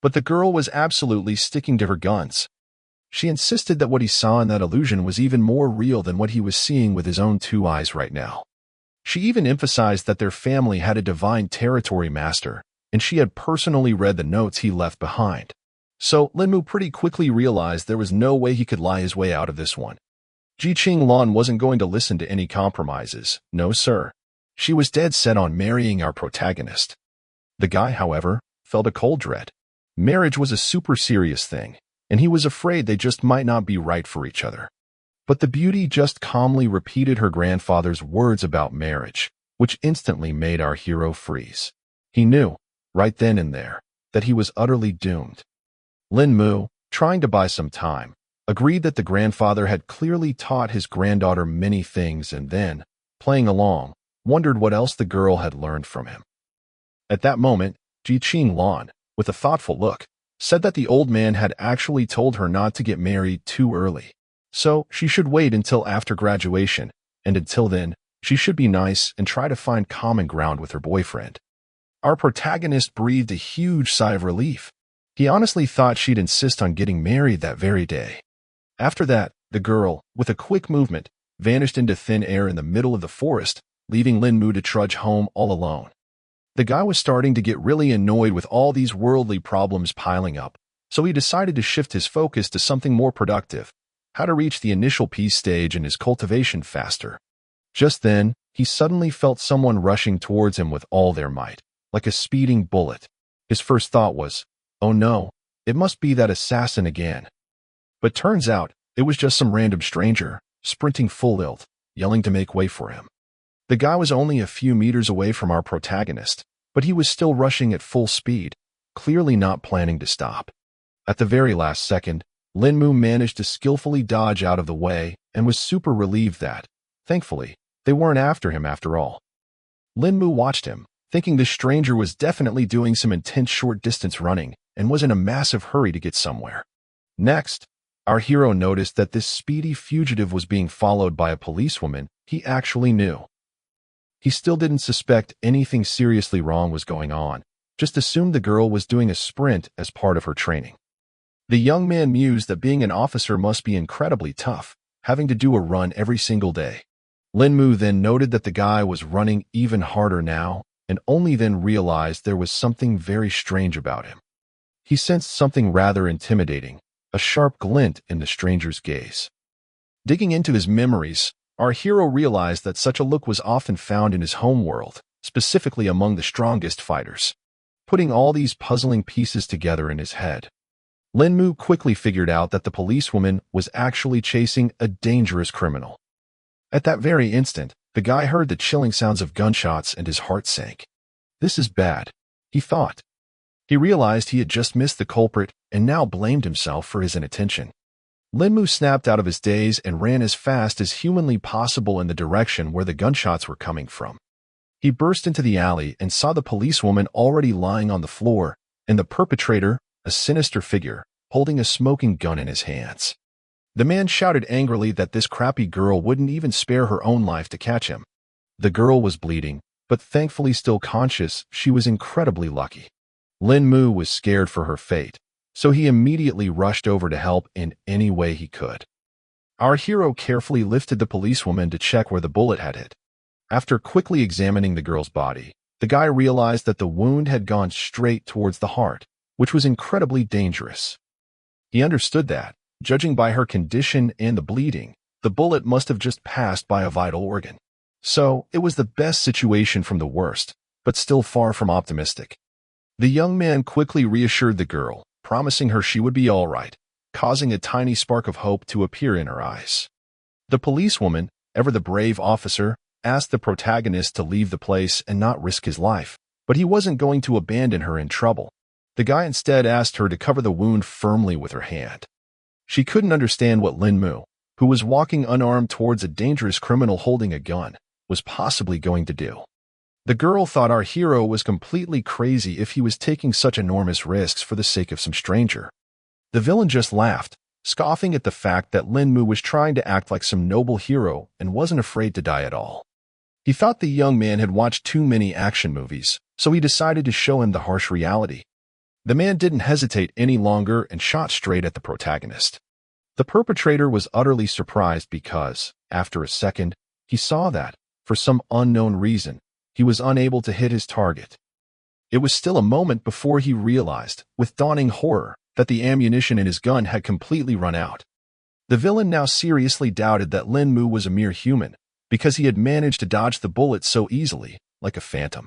But the girl was absolutely sticking to her guns. She insisted that what he saw in that illusion was even more real than what he was seeing with his own two eyes right now. She even emphasized that their family had a divine territory master, and she had personally read the notes he left behind. So Linmu pretty quickly realized there was no way he could lie his way out of this one. Ji-Ching Lan wasn't going to listen to any compromises. No, sir. She was dead set on marrying our protagonist. The guy, however, felt a cold dread. Marriage was a super serious thing, and he was afraid they just might not be right for each other. But the beauty just calmly repeated her grandfather's words about marriage, which instantly made our hero freeze. He knew, right then and there, that he was utterly doomed. Lin Mu, trying to buy some time, agreed that the grandfather had clearly taught his granddaughter many things and then, playing along, wondered what else the girl had learned from him. At that moment, Ji-Ching Lan, with a thoughtful look, said that the old man had actually told her not to get married too early. So she should wait until after graduation, and until then, she should be nice and try to find common ground with her boyfriend. Our protagonist breathed a huge sigh of relief. He honestly thought she'd insist on getting married that very day. After that, the girl, with a quick movement, vanished into thin air in the middle of the forest, leaving Lin Mu to trudge home all alone. The guy was starting to get really annoyed with all these worldly problems piling up, so he decided to shift his focus to something more productive: how to reach the initial peace stage in his cultivation faster. Just then, he suddenly felt someone rushing towards him with all their might, like a speeding bullet. His first thought was, oh no, it must be that assassin again. But turns out, it was just some random stranger, sprinting full tilt, yelling to make way for him. The guy was only a few meters away from our protagonist, but he was still rushing at full speed, clearly not planning to stop. At the very last second, Lin Mu managed to skillfully dodge out of the way and was super relieved that, thankfully, they weren't after him after all. Lin Mu watched him, thinking the stranger was definitely doing some intense short-distance running and was in a massive hurry to get somewhere. Next, our hero noticed that this speedy fugitive was being followed by a policewoman he actually knew. He still didn't suspect anything seriously wrong was going on, just assumed the girl was doing a sprint as part of her training. The young man mused that being an officer must be incredibly tough, having to do a run every single day. Lin Mu then noted that the guy was running even harder now, and only then realized there was something very strange about him. He sensed something rather intimidating, a sharp glint in the stranger's gaze. Digging into his memories, our hero realized that such a look was often found in his home world, specifically among the strongest fighters. Putting all these puzzling pieces together in his head, Lin Mu quickly figured out that the policewoman was actually chasing a dangerous criminal. At that very instant, the guy heard the chilling sounds of gunshots and his heart sank. This is bad, he thought. He realized he had just missed the culprit and now blamed himself for his inattention. Lin Mu snapped out of his daze and ran as fast as humanly possible in the direction where the gunshots were coming from. He burst into the alley and saw the policewoman already lying on the floor, and the perpetrator, a sinister figure, holding a smoking gun in his hands. The man shouted angrily that this crappy girl wouldn't even spare her own life to catch him. The girl was bleeding, but thankfully still conscious. She was incredibly lucky. Lin Mu was scared for her fate, so he immediately rushed over to help in any way he could. Our hero carefully lifted the policewoman to check where the bullet had hit. After quickly examining the girl's body, the guy realized that the wound had gone straight towards the heart, which was incredibly dangerous. He understood that, judging by her condition and the bleeding, the bullet must have just passed by a vital organ. So, it was the best situation from the worst, but still far from optimistic. The young man quickly reassured the girl, promising her she would be all right, causing a tiny spark of hope to appear in her eyes. The policewoman, ever the brave officer, asked the protagonist to leave the place and not risk his life, but he wasn't going to abandon her in trouble. The guy instead asked her to cover the wound firmly with her hand. She couldn't understand what Lin Mu, who was walking unarmed towards a dangerous criminal holding a gun, was possibly going to do. The girl thought our hero was completely crazy if he was taking such enormous risks for the sake of some stranger. The villain just laughed, scoffing at the fact that Lin Mu was trying to act like some noble hero and wasn't afraid to die at all. He thought the young man had watched too many action movies, so he decided to show him the harsh reality. The man didn't hesitate any longer and shot straight at the protagonist. The perpetrator was utterly surprised because, after a second, he saw that, for some unknown reason, he was unable to hit his target. It was still a moment before he realized, with dawning horror, that the ammunition in his gun had completely run out. The villain now seriously doubted that Lin Mu was a mere human, because he had managed to dodge the bullet so easily, like a phantom.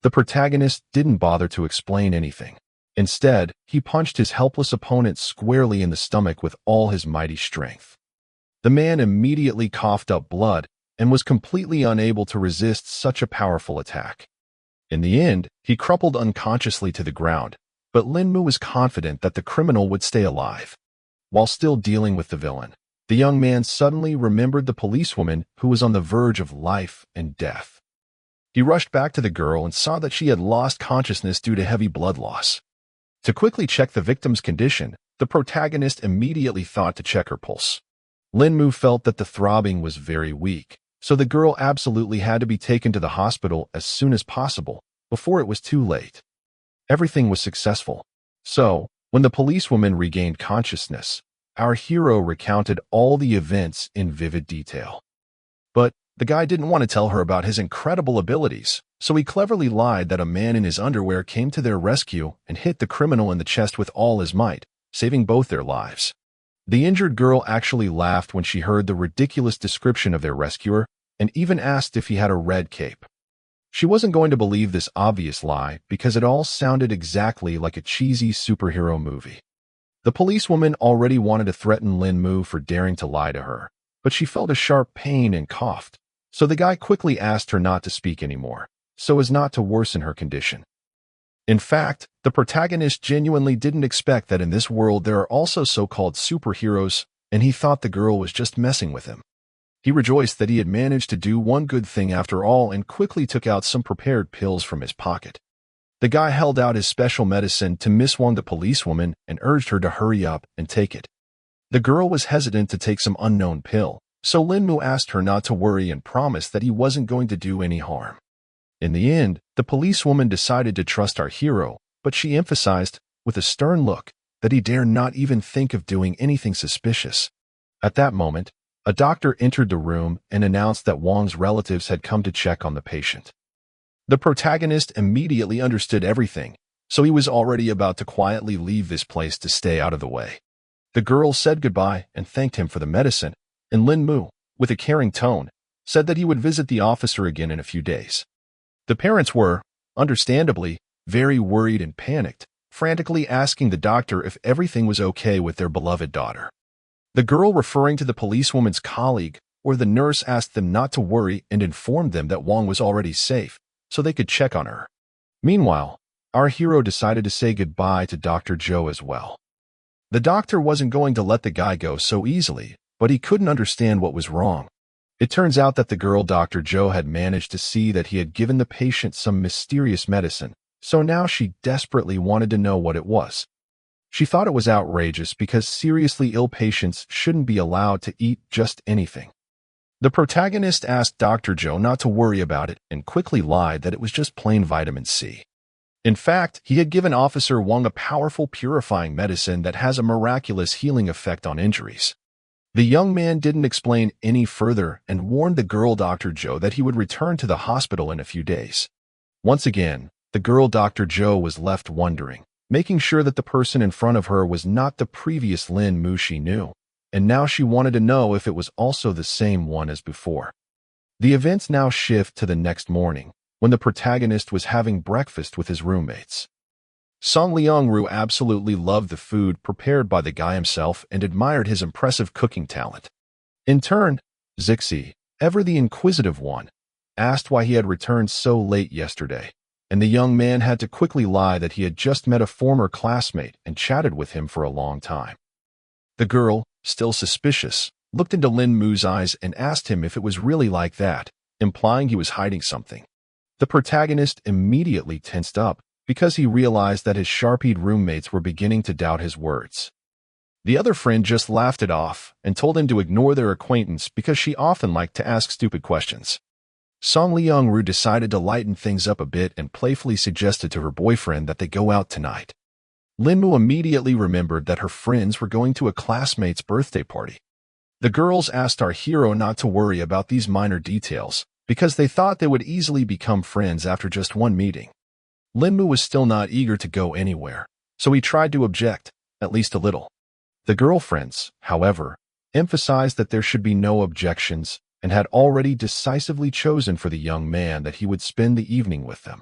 The protagonist didn't bother to explain anything. Instead, he punched his helpless opponent squarely in the stomach with all his mighty strength. The man immediately coughed up blood and was completely unable to resist such a powerful attack. In the end, he crumpled unconsciously to the ground, but Lin Mu was confident that the criminal would stay alive. While still dealing with the villain, the young man suddenly remembered the policewoman who was on the verge of life and death. He rushed back to the girl and saw that she had lost consciousness due to heavy blood loss. To quickly check the victim's condition, the protagonist immediately thought to check her pulse. Lin Mu felt that the throbbing was very weak, so the girl absolutely had to be taken to the hospital as soon as possible, before it was too late. Everything was successful. So, when the policewoman regained consciousness, our hero recounted all the events in vivid detail. But the guy didn't want to tell her about his incredible abilities, so he cleverly lied that a man in his underwear came to their rescue and hit the criminal in the chest with all his might, saving both their lives. The injured girl actually laughed when she heard the ridiculous description of their rescuer and even asked if he had a red cape. She wasn't going to believe this obvious lie because it all sounded exactly like a cheesy superhero movie. The policewoman already wanted to threaten Lin Mu for daring to lie to her, but she felt a sharp pain and coughed, so the guy quickly asked her not to speak anymore, so as not to worsen her condition. In fact, the protagonist genuinely didn't expect that in this world there are also so-called superheroes, and he thought the girl was just messing with him. He rejoiced that he had managed to do one good thing after all and quickly took out some prepared pills from his pocket. The guy held out his special medicine to Miss Wang, the policewoman, and urged her to hurry up and take it. The girl was hesitant to take some unknown pill, so Lin Mu asked her not to worry and promised that he wasn't going to do any harm. In the end, the policewoman decided to trust our hero, but she emphasized, with a stern look, that he dare not even think of doing anything suspicious. At that moment, a doctor entered the room and announced that Wang's relatives had come to check on the patient. The protagonist immediately understood everything, so he was already about to quietly leave this place to stay out of the way. The girl said goodbye and thanked him for the medicine, and Lin Mu, with a caring tone, said that he would visit the officer again in a few days. The parents were, understandably, very worried and panicked, frantically asking the doctor if everything was okay with their beloved daughter. The girl, referring to the policewoman's colleague or the nurse, asked them not to worry and informed them that Wang was already safe, so they could check on her. Meanwhile, our hero decided to say goodbye to Dr. Zhou as well. The doctor wasn't going to let the guy go so easily, but he couldn't understand what was wrong. It turns out that the girl Dr. Zhou had managed to see that he had given the patient some mysterious medicine, so now she desperately wanted to know what it was. She thought it was outrageous because seriously ill patients shouldn't be allowed to eat just anything. The protagonist asked Dr. Zhou not to worry about it and quickly lied that it was just plain vitamin C. In fact, he had given Officer Wang a powerful purifying medicine that has a miraculous healing effect on injuries. The young man didn't explain any further and warned the girl Dr. Zhou that he would return to the hospital in a few days. Once again, the girl Dr. Zhou was left wondering, making sure that the person in front of her was not the previous Lin Mu she knew, and now she wanted to know if it was also the same one as before. The events now shift to the next morning, when the protagonist was having breakfast with his roommates. Song Liangru absolutely loved the food prepared by the guy himself and admired his impressive cooking talent. In turn, Zixi, ever the inquisitive one, asked why he had returned so late yesterday, and the young man had to quickly lie that he had just met a former classmate and chatted with him for a long time. The girl, still suspicious, looked into Lin Mu's eyes and asked him if it was really like that, implying he was hiding something. The protagonist immediately tensed up because he realized that his sharp-eyed roommates were beginning to doubt his words. The other friend just laughed it off and told him to ignore their acquaintance because she often liked to ask stupid questions. Song Liangru decided to lighten things up a bit and playfully suggested to her boyfriend that they go out tonight. Linmu immediately remembered that her friends were going to a classmate's birthday party. The girls asked our hero not to worry about these minor details, because they thought they would easily become friends after just one meeting. Linmu was still not eager to go anywhere, so he tried to object, at least a little. The girlfriends, however, emphasized that there should be no objections and had already decisively chosen for the young man that he would spend the evening with them.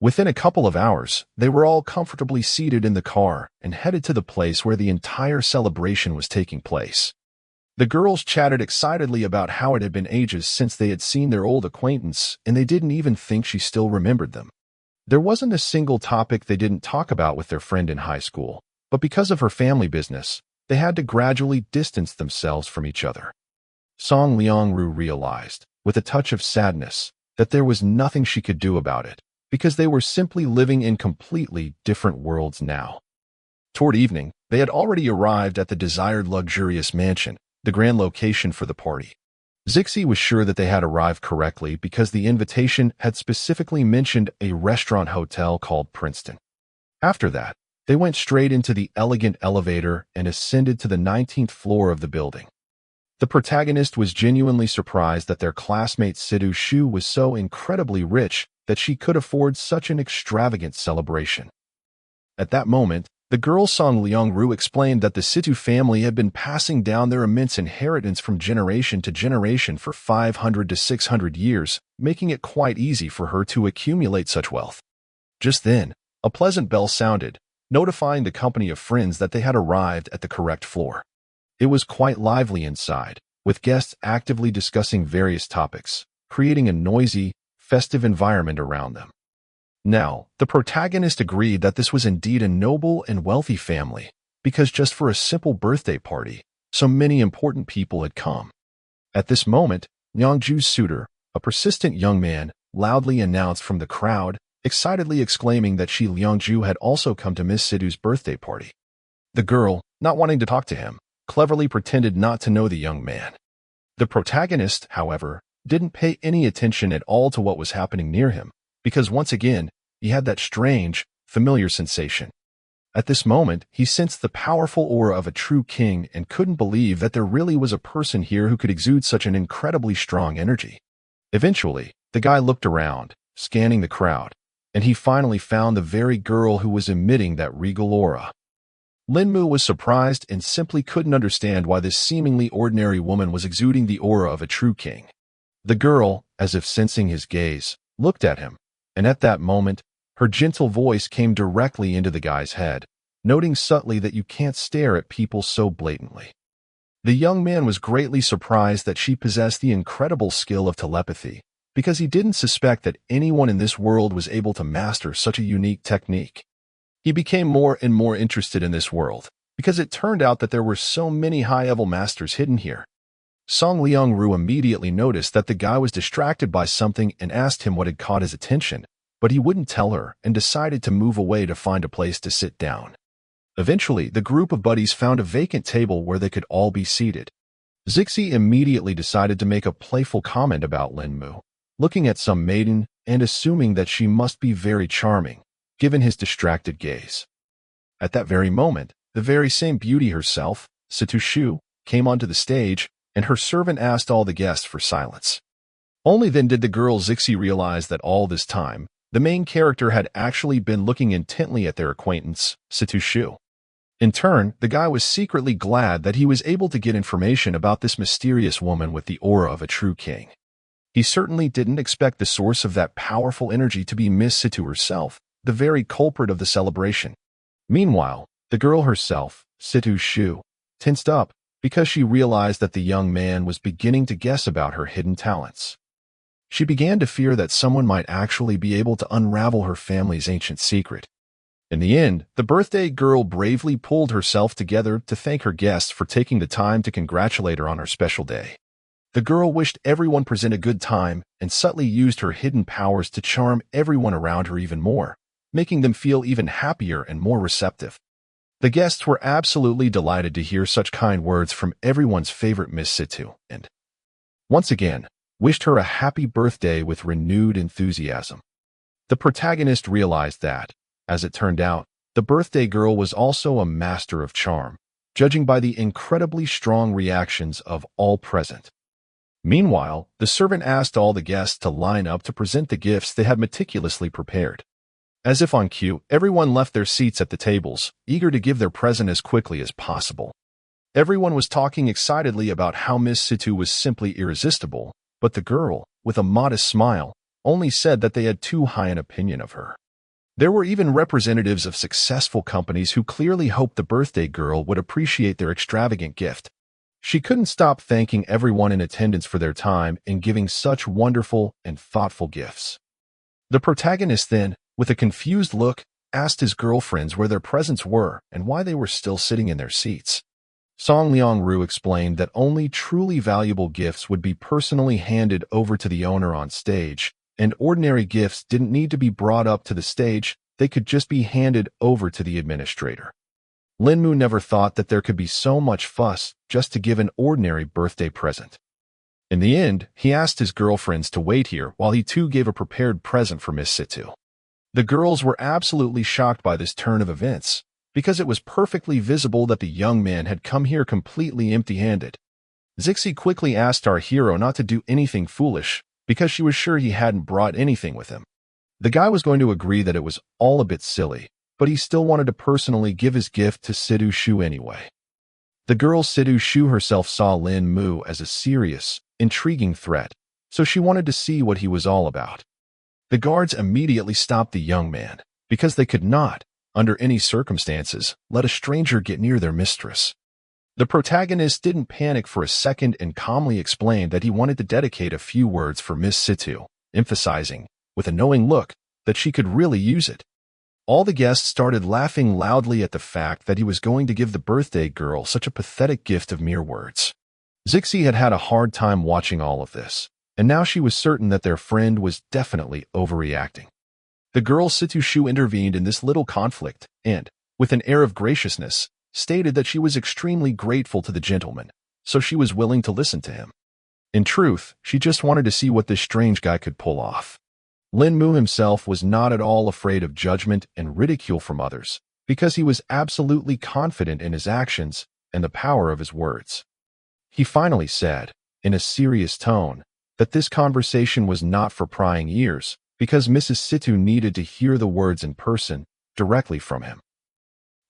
Within a couple of hours, they were all comfortably seated in the car and headed to the place where the entire celebration was taking place. The girls chatted excitedly about how it had been ages since they had seen their old acquaintance, and they didn't even think she still remembered them. There wasn't a single topic they didn't talk about with their friend in high school, but because of her family business, they had to gradually distance themselves from each other. Song Liangru realized, with a touch of sadness, that there was nothing she could do about it, because they were simply living in completely different worlds now. Toward evening, they had already arrived at the desired luxurious mansion, the grand location for the party. Zixi was sure that they had arrived correctly because the invitation had specifically mentioned a restaurant hotel called Princeton. After that, they went straight into the elegant elevator and ascended to the 19th floor of the building. The protagonist was genuinely surprised that their classmate Sidu Shu was so incredibly rich that she could afford such an extravagant celebration. At that moment, the girl Song Liangru explained that the Situ family had been passing down their immense inheritance from generation to generation for 500 to 600 years, making it quite easy for her to accumulate such wealth. Just then, a pleasant bell sounded, notifying the company of friends that they had arrived at the correct floor. It was quite lively inside, with guests actively discussing various topics, creating a noisy, festive environment around them. Now, the protagonist agreed that this was indeed a noble and wealthy family, because just for a simple birthday party, so many important people had come. At this moment, Liangju's suitor, a persistent young man, loudly announced from the crowd, excitedly exclaiming that she Liangju had also come to Miss Sidu's birthday party. The girl, not wanting to talk to him, cleverly pretended not to know the young man. The protagonist, however, didn't pay any attention at all to what was happening near him, because once again, he had that strange, familiar sensation. At this moment, he sensed the powerful aura of a true king and couldn't believe that there really was a person here who could exude such an incredibly strong energy. Eventually, the guy looked around, scanning the crowd, and he finally found the very girl who was emitting that regal aura. Linmu was surprised and simply couldn't understand why this seemingly ordinary woman was exuding the aura of a true king. The girl, as if sensing his gaze, looked at him, and at that moment, her gentle voice came directly into the guy's head, noting subtly that you can't stare at people so blatantly. The young man was greatly surprised that she possessed the incredible skill of telepathy, because he didn't suspect that anyone in this world was able to master such a unique technique. He became more and more interested in this world, because it turned out that there were so many high-level masters hidden here. Song Liangru immediately noticed that the guy was distracted by something and asked him what had caught his attention, but he wouldn't tell her and decided to move away to find a place to sit down. Eventually, the group of buddies found a vacant table where they could all be seated. Zixi immediately decided to make a playful comment about Linmu, looking at some maiden and assuming that she must be very charming, given his distracted gaze. At that very moment, the very same beauty herself, Situ Shu, came onto the stage, and her servant asked all the guests for silence. Only then did the girl Zixi realize that all this time, the main character had actually been looking intently at their acquaintance, Situ Shu. In turn, the guy was secretly glad that he was able to get information about this mysterious woman with the aura of a true king. He certainly didn't expect the source of that powerful energy to be Miss Situ herself, the very culprit of the celebration. Meanwhile, the girl herself, Situ Shu, tensed up, because she realized that the young man was beginning to guess about her hidden talents. She began to fear that someone might actually be able to unravel her family's ancient secret. In the end, the birthday girl bravely pulled herself together to thank her guests for taking the time to congratulate her on her special day. The girl wished everyone present a good time and subtly used her hidden powers to charm everyone around her even more, making them feel even happier and more receptive. The guests were absolutely delighted to hear such kind words from everyone's favorite Miss Situ, and once again, wished her a happy birthday with renewed enthusiasm. The protagonist realized that, as it turned out, The birthday girl was also a master of charm, judging by the incredibly strong reactions of all present. Meanwhile, the servant asked all the guests to line up to present the gifts they had meticulously prepared. As if on cue, everyone left their seats at the tables, eager to give their present as quickly as possible. Everyone was talking excitedly about how Miss Situ was simply irresistible, but the girl, with a modest smile, only said that they had too high an opinion of her. There were even representatives of successful companies who clearly hoped the birthday girl would appreciate their extravagant gift. She couldn't stop thanking everyone in attendance for their time in giving such wonderful and thoughtful gifts. The protagonist then, with a confused look, asked his girlfriends where their presents were and why they were still sitting in their seats. Song Liang-ru explained that only truly valuable gifts would be personally handed over to the owner on stage, and ordinary gifts didn't need to be brought up to the stage, they could just be handed over to the administrator. Linmu never thought that there could be so much fuss just to give an ordinary birthday present. In the end, he asked his girlfriends to wait here while he too gave a prepared present for Miss Situ. The girls were absolutely shocked by this turn of events, because it was perfectly visible that the young man had come here completely empty-handed. Zixi quickly asked our hero not to do anything foolish, because she was sure he hadn't brought anything with him. The guy was going to agree that it was all a bit silly, but he still wanted to personally give his gift to Sidu Shu anyway. The girl Sidu Shu herself saw Lin Mu as a serious, intriguing threat, so she wanted to see what he was all about. The guards immediately stopped the young man, because they could not, under any circumstances, let a stranger get near their mistress. The protagonist didn't panic for a second and calmly explained that he wanted to dedicate a few words for Miss Situ, emphasizing, with a knowing look, that she could really use it. All the guests started laughing loudly at the fact that he was going to give the birthday girl such a pathetic gift of mere words. Zixi had had a hard time watching all of this, and now she was certain that their friend was definitely overreacting. The girl Situ Shu intervened in this little conflict and, with an air of graciousness, stated that she was extremely grateful to the gentleman, so she was willing to listen to him. In truth, she just wanted to see what this strange guy could pull off. Lin Mu himself was not at all afraid of judgment and ridicule from others, because he was absolutely confident in his actions and the power of his words. He finally said, in a serious tone, that this conversation was not for prying ears, because Mrs. Situ needed to hear the words in person, directly from him.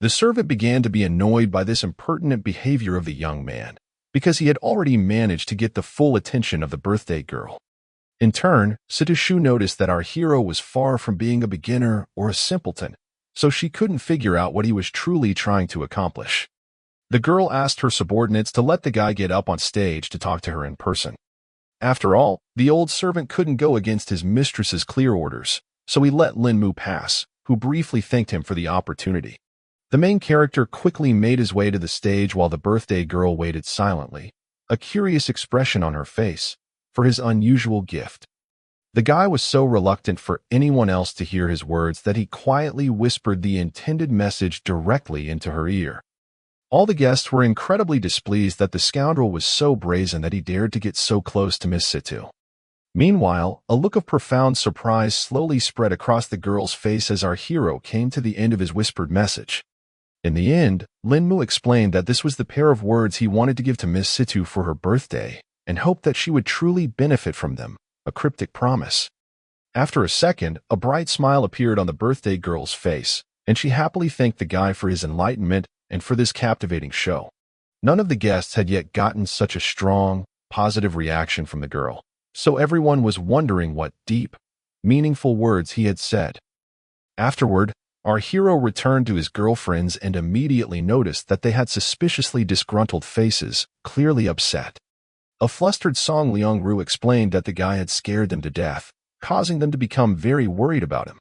The servant began to be annoyed by this impertinent behavior of the young man, because he had already managed to get the full attention of the birthday girl. In turn, Situ Shu noticed that our hero was far from being a beginner or a simpleton, so she couldn't figure out what he was truly trying to accomplish. The girl asked her subordinates to let the guy get up on stage to talk to her in person. After all, the old servant couldn't go against his mistress's clear orders, so he let Lin Mu pass, who briefly thanked him for the opportunity. The main character quickly made his way to the stage while the birthday girl waited silently, a curious expression on her face, for his unusual gift. The guy was so reluctant for anyone else to hear his words that he quietly whispered the intended message directly into her ear. All the guests were incredibly displeased that the scoundrel was so brazen that he dared to get so close to Miss Situ. Meanwhile, a look of profound surprise slowly spread across the girl's face as our hero came to the end of his whispered message. In the end, Lin Mu explained that this was the pair of words he wanted to give to Miss Situ for her birthday, and hoped that she would truly benefit from them, a cryptic promise. After a second, a bright smile appeared on the birthday girl's face, and she happily thanked the guy for his enlightenment and for this captivating show. None of the guests had yet gotten such a strong, positive reaction from the girl, so everyone was wondering what deep, meaningful words he had said. Afterward, our hero returned to his girlfriends and immediately noticed that they had suspiciously disgruntled faces, clearly upset. A flustered Song Liang-ru explained that the guy had scared them to death, causing them to become very worried about him.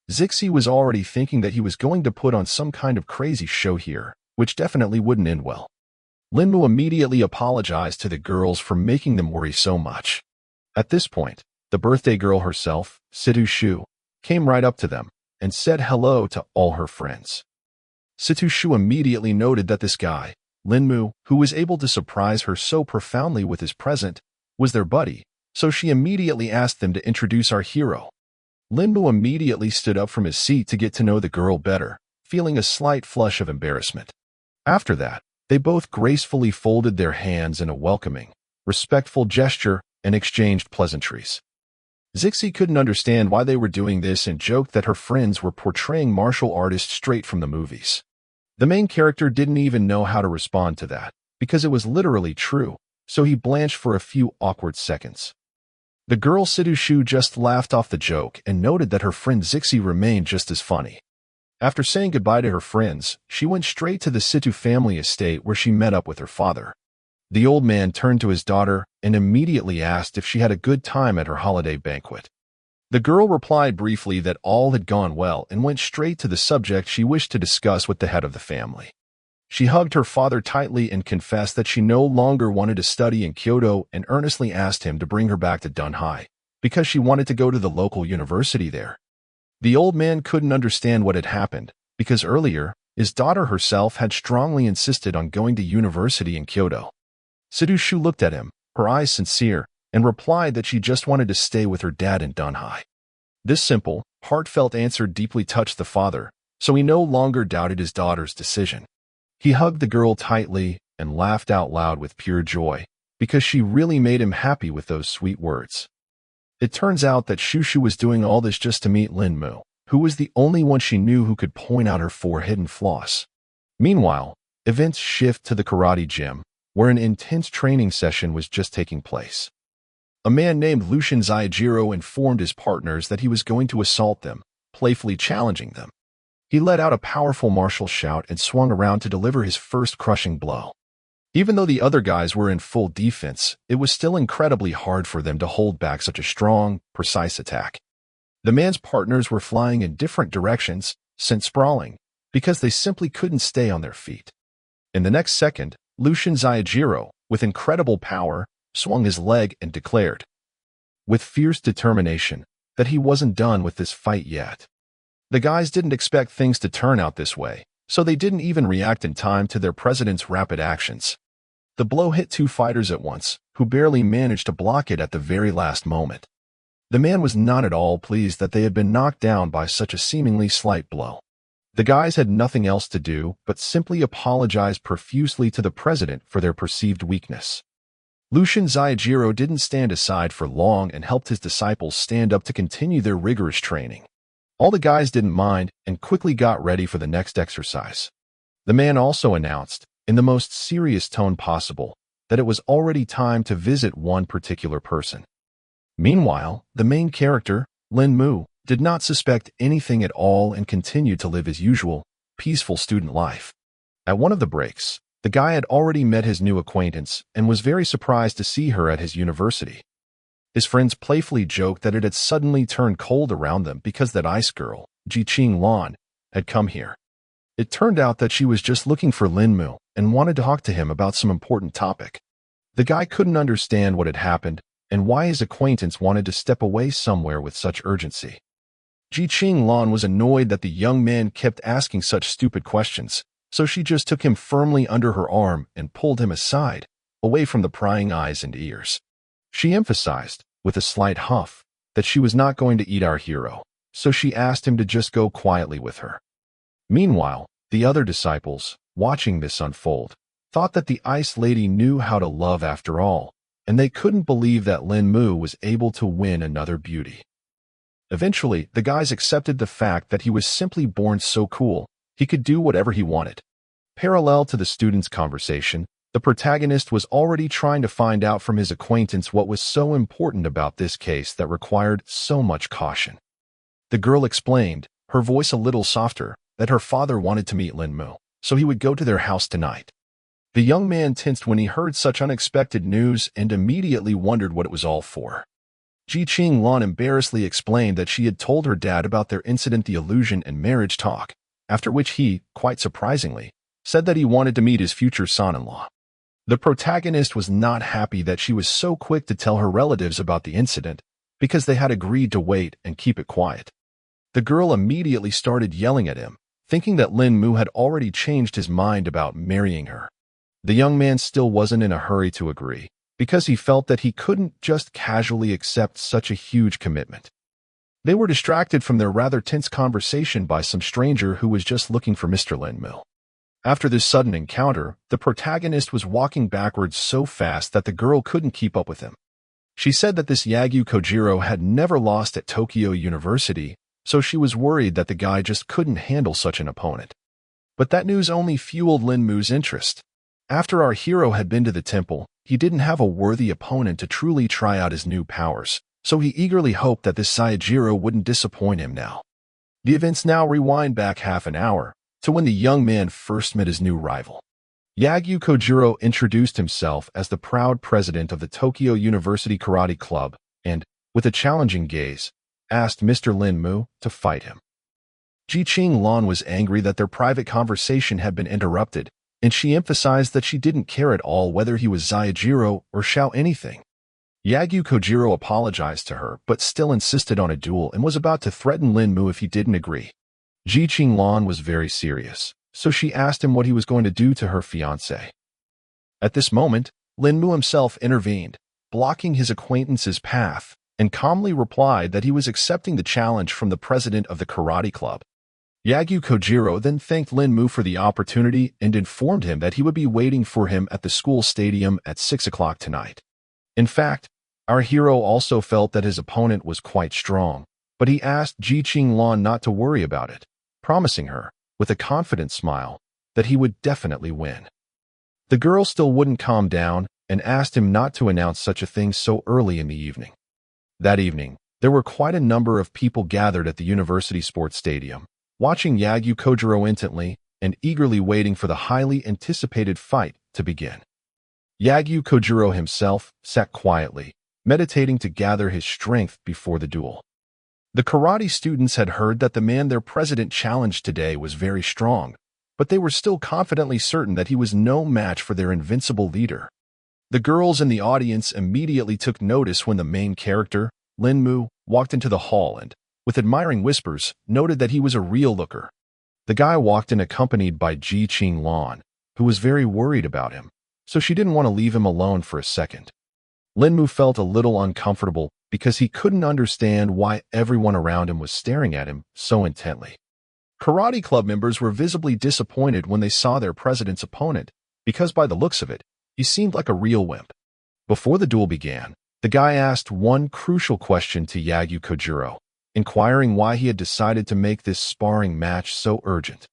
Zixi was already thinking that he was going to put on some kind of crazy show here, which definitely wouldn't end well. Lin Mu immediately apologized to the girls for making them worry so much. At this point, the birthday girl herself, Situ Shu, came right up to them and said hello to all her friends. Situ Shu immediately noted that this guy, Lin Mu, who was able to surprise her so profoundly with his present, was their buddy, so she immediately asked them to introduce our hero. Lin Mu immediately stood up from his seat to get to know the girl better, feeling a slight flush of embarrassment. After that, they both gracefully folded their hands in a welcoming, respectful gesture and exchanged pleasantries. Zixi couldn't understand why they were doing this and joked that her friends were portraying martial artists straight from the movies. The main character didn't even know how to respond to that, because it was literally true, so he blanched for a few awkward seconds. The girl Sidushu just laughed off the joke and noted that her friend Zixi remained just as funny. After saying goodbye to her friends, she went straight to the Situ family estate where she met up with her father. The old man turned to his daughter and immediately asked if she had a good time at her holiday banquet. The girl replied briefly that all had gone well and went straight to the subject she wished to discuss with the head of the family. She hugged her father tightly and confessed that she no longer wanted to study in Kyoto and earnestly asked him to bring her back to Dunhai, because she wanted to go to the local university there. The old man couldn't understand what had happened, because earlier, his daughter herself had strongly insisted on going to university in Kyoto. Sidushu looked at him, her eyes sincere, and replied that she just wanted to stay with her dad in Dunhai. This simple, heartfelt answer deeply touched the father, so he no longer doubted his daughter's decision. He hugged the girl tightly and laughed out loud with pure joy, because she really made him happy with those sweet words. It turns out that Shushu was doing all this just to meet Linmu, who was the only one she knew who could point out her 4 hidden flaws. Meanwhile, events shift to the karate gym, where an intense training session was just taking place. A man named Lucien Zaijiro informed his partners that he was going to assault them, playfully challenging them. He let out a powerful martial shout and swung around to deliver his first crushing blow. Even though the other guys were in full defense, it was still incredibly hard for them to hold back such a strong, precise attack. The man's partners were flying in different directions, sent sprawling, because they simply couldn't stay on their feet. In the next second, Lucien Zaijiro, with incredible power, swung his leg and declared, with fierce determination, that he wasn't done with this fight yet. The guys didn't expect things to turn out this way, so they didn't even react in time to their president's rapid actions. The blow hit 2 fighters at once, who barely managed to block it at the very last moment. The man was not at all pleased that they had been knocked down by such a seemingly slight blow. The guys had nothing else to do but simply apologize profusely to the president for their perceived weakness. Lucien Zaijiro didn't stand aside for long and helped his disciples stand up to continue their rigorous training. All the guys didn't mind and quickly got ready for the next exercise. The man also announced, in the most serious tone possible, that it was already time to visit one particular person. Meanwhile, the main character, Lin Mu, did not suspect anything at all and continued to live his usual, peaceful student life. At one of the breaks, the guy had already met his new acquaintance and was very surprised to see her at his university. His friends playfully joked that it had suddenly turned cold around them because that ice girl, Ji-Ching Lan, had come here. It turned out that she was just looking for Lin Mu and wanted to talk to him about some important topic. The guy couldn't understand what had happened and why his acquaintance wanted to step away somewhere with such urgency. Ji-Ching Lan was annoyed that the young man kept asking such stupid questions, so she just took him firmly under her arm and pulled him aside, away from the prying eyes and ears. She emphasized, with a slight huff, that she was not going to eat our hero, so she asked him to just go quietly with her. Meanwhile, the other disciples, watching this unfold, thought that the ice lady knew how to love after all, and they couldn't believe that Lin Mu was able to win another beauty. Eventually, the guys accepted the fact that he was simply born so cool, he could do whatever he wanted. Parallel to the students' conversation, the protagonist was already trying to find out from his acquaintance what was so important about this case that required so much caution. The girl explained, her voice a little softer, that her father wanted to meet Lin Mu, so he would go to their house tonight. The young man tensed when he heard such unexpected news and immediately wondered what it was all for. Ji-Ching Lan embarrassedly explained that she had told her dad about their incident, the illusion and marriage talk, after which he, quite surprisingly, said that he wanted to meet his future son-in-law. The protagonist was not happy that she was so quick to tell her relatives about the incident, because they had agreed to wait and keep it quiet. The girl immediately started yelling at him, thinking that Lin Mu had already changed his mind about marrying her. The young man still wasn't in a hurry to agree, because he felt that he couldn't just casually accept such a huge commitment. They were distracted from their rather tense conversation by some stranger who was just looking for Mr. Linmu. After this sudden encounter, the protagonist was walking backwards so fast that the girl couldn't keep up with him. She said that this Yagyu Kojiro had never lost at Tokyo University, so she was worried that the guy just couldn't handle such an opponent. But that news only fueled Linmu's interest. After our hero had been to the temple, he didn't have a worthy opponent to truly try out his new powers, so he eagerly hoped that this Sayajiro wouldn't disappoint him now. The events now rewind back half an hour, to when the young man first met his new rival. Yagyu Kojiro introduced himself as the proud president of the Tokyo University Karate Club and, with a challenging gaze, asked Mr. Linmu to fight him. Ji-Ching Lan was angry that their private conversation had been interrupted, and she emphasized that she didn't care at all whether he was Sayajiro or Xiao anything. Yagyu Kojiro apologized to her but still insisted on a duel and was about to threaten Linmu if he didn't agree. Ji-Ching Lan was very serious, so she asked him what he was going to do to her fiancé. At this moment, Linmu himself intervened, blocking his acquaintance's path, and calmly replied that he was accepting the challenge from the president of the karate club. Yagyu Kojiro then thanked Linmu for the opportunity and informed him that he would be waiting for him at the school stadium at 6 o'clock tonight. In fact, our hero also felt that his opponent was quite strong, but he asked Ji-Ching Lan not to worry about it, promising her, with a confident smile, that he would definitely win. The girl still wouldn't calm down and asked him not to announce such a thing so early in the evening. That evening, there were quite a number of people gathered at the university sports stadium, watching Yagyu Kojiro intently and eagerly waiting for the highly anticipated fight to begin. Yagyu Kojiro himself sat quietly, meditating to gather his strength before the duel. The karate students had heard that the man their president challenged today was very strong, but they were still confidently certain that he was no match for their invincible leader. The girls in the audience immediately took notice when the main character, Linmu, walked into the hall and, with admiring whispers, noted that he was a real looker. The guy walked in accompanied by Ji-Ching Lan, who was very worried about him, so she didn't want to leave him alone for a second. Linmu felt a little uncomfortable because he couldn't understand why everyone around him was staring at him so intently. Karate club members were visibly disappointed when they saw their president's opponent, because by the looks of it, he seemed like a real wimp. Before the duel began, the guy asked one crucial question to Yagyu Kojiro, inquiring why he had decided to make this sparring match so urgent.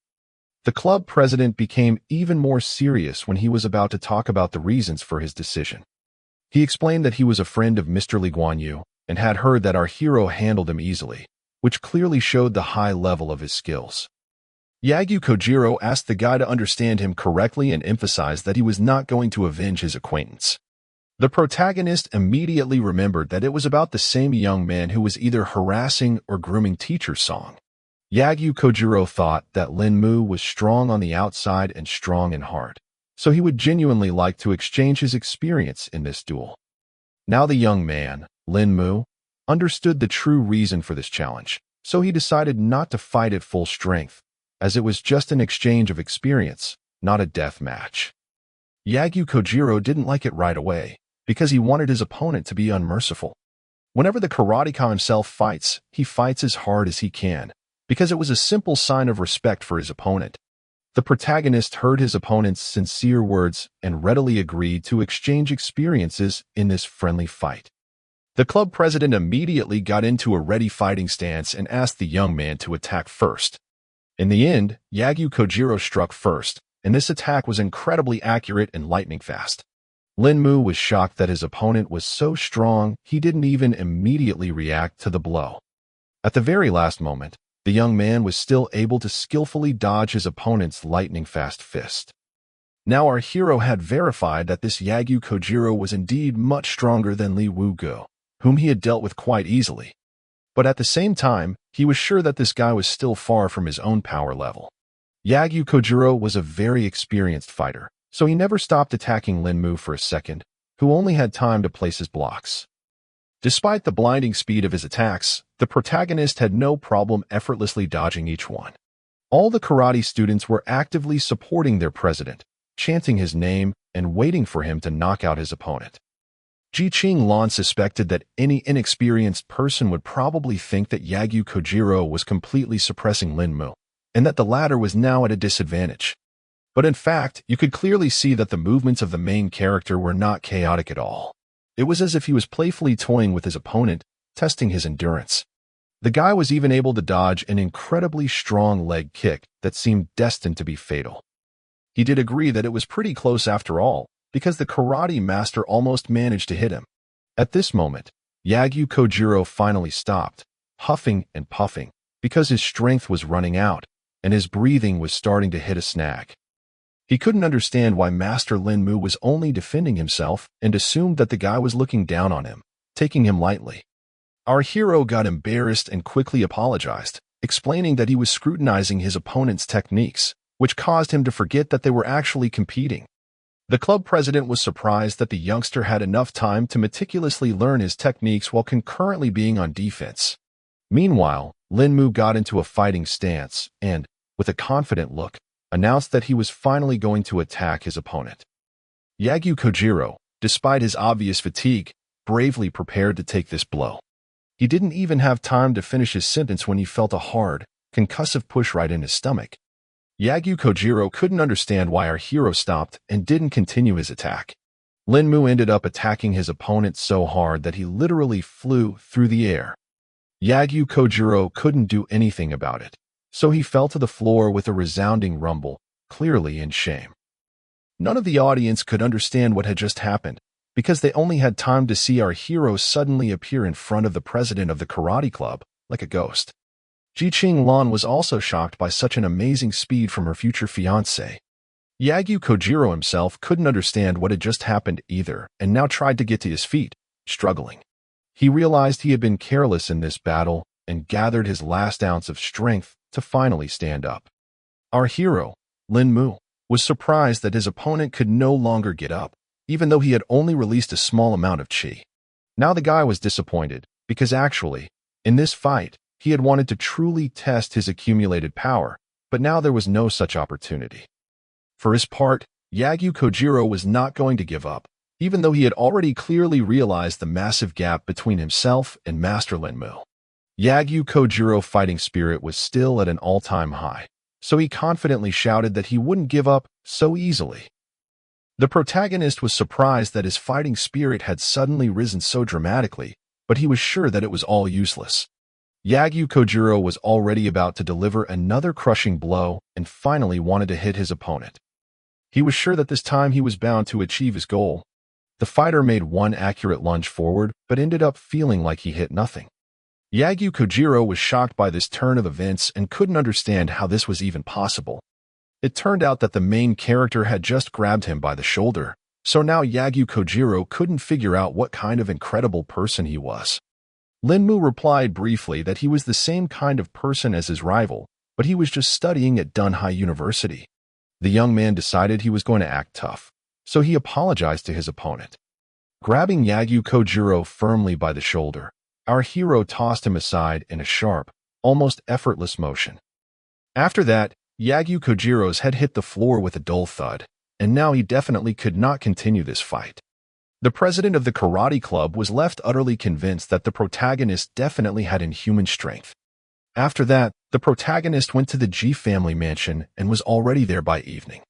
The club president became even more serious when he was about to talk about the reasons for his decision. He explained that he was a friend of Mr. Li Guanyu and had heard that our hero handled him easily, which clearly showed the high level of his skills. Yagyu Kojiro asked the guy to understand him correctly and emphasized that he was not going to avenge his acquaintance. The protagonist immediately remembered that it was about the same young man who was either harassing or grooming Teacher Song. Yagyu Kojiro thought that Linmu was strong on the outside and strong in heart, so he would genuinely like to exchange his experience in this duel. Now the young man, Linmu, understood the true reason for this challenge, so he decided not to fight at full strength, as it was just an exchange of experience, not a death match. Yagyu Kojiro didn't like it right away, because he wanted his opponent to be unmerciful. Whenever the karateka himself fights, he fights as hard as he can, because it was a simple sign of respect for his opponent. The protagonist heard his opponent's sincere words and readily agreed to exchange experiences in this friendly fight. The club president immediately got into a ready fighting stance and asked the young man to attack first. In the end, Yagyu Kojiro struck first, and this attack was incredibly accurate and lightning fast. Linmu was shocked that his opponent was so strong he didn't even immediately react to the blow. At the very last moment, the young man was still able to skillfully dodge his opponent's lightning-fast fist. Now our hero had verified that this Yagyu Kojiro was indeed much stronger than Li Wugo, whom he had dealt with quite easily. But at the same time, he was sure that this guy was still far from his own power level. Yagyu Kojiro was a very experienced fighter, so he never stopped attacking Linmu for a second, who only had time to place his blocks. Despite the blinding speed of his attacks, the protagonist had no problem effortlessly dodging each one. All the karate students were actively supporting their president, chanting his name and waiting for him to knock out his opponent. Ji-Ching Lan suspected that any inexperienced person would probably think that Yagyu Kojiro was completely suppressing Linmu, and that the latter was now at a disadvantage. But in fact, you could clearly see that the movements of the main character were not chaotic at all. It was as if he was playfully toying with his opponent, testing his endurance. The guy was even able to dodge an incredibly strong leg kick that seemed destined to be fatal. He did agree that it was pretty close after all, because the karate master almost managed to hit him. At this moment, Yagyu Kojiro finally stopped, huffing and puffing, because his strength was running out, and his breathing was starting to hit a snag. He couldn't understand why Master Linmu was only defending himself and assumed that the guy was looking down on him, taking him lightly. Our hero got embarrassed and quickly apologized, explaining that he was scrutinizing his opponent's techniques, which caused him to forget that they were actually competing. The club president was surprised that the youngster had enough time to meticulously learn his techniques while concurrently being on defense. Meanwhile, Linmu got into a fighting stance and, with a confident look, announced that he was finally going to attack his opponent. Yagyu Kojiro, despite his obvious fatigue, bravely prepared to take this blow. He didn't even have time to finish his sentence when he felt a hard, concussive push right in his stomach. Yagyu Kojiro couldn't understand why our hero stopped and didn't continue his attack. Linmu ended up attacking his opponent so hard that he literally flew through the air. Yagyu Kojiro couldn't do anything about it, so he fell to the floor with a resounding rumble, clearly in shame. None of the audience could understand what had just happened, because they only had time to see our hero suddenly appear in front of the president of the karate club, like a ghost. Ji-Ching Lan was also shocked by such an amazing speed from her future fiancé. Yagyu Kojiro himself couldn't understand what had just happened either, and now tried to get to his feet, struggling. He realized he had been careless in this battle and gathered his last ounce of strength to finally stand up. Our hero, Linmu, was surprised that his opponent could no longer get up, even though he had only released a small amount of chi. Now the guy was disappointed, because actually, in this fight, he had wanted to truly test his accumulated power, but now there was no such opportunity. For his part, Yagyu Kojiro was not going to give up, even though he had already clearly realized the massive gap between himself and Master Linmu. Yagyu Kojiro fighting spirit was still at an all-time high, so he confidently shouted that he wouldn't give up so easily. The protagonist was surprised that his fighting spirit had suddenly risen so dramatically, but he was sure that it was all useless. Yagyu Kojiro was already about to deliver another crushing blow and finally wanted to hit his opponent. He was sure that this time he was bound to achieve his goal. The fighter made one accurate lunge forward, but ended up feeling like he hit nothing. Yagyu Kojiro was shocked by this turn of events and couldn't understand how this was even possible. It turned out that the main character had just grabbed him by the shoulder, so now Yagyu Kojiro couldn't figure out what kind of incredible person he was. Linmu replied briefly that he was the same kind of person as his rival, but he was just studying at Dunhai University. The young man decided he was going to act tough, so he apologized to his opponent. Grabbing Yagyu Kojiro firmly by the shoulder, our hero tossed him aside in a sharp, almost effortless motion. After that, Yagyu Kojiro's head hit the floor with a dull thud, and now he definitely could not continue this fight. The president of the karate club was left utterly convinced that the protagonist definitely had inhuman strength. After that, the protagonist went to the Ji family mansion and was already there by evening.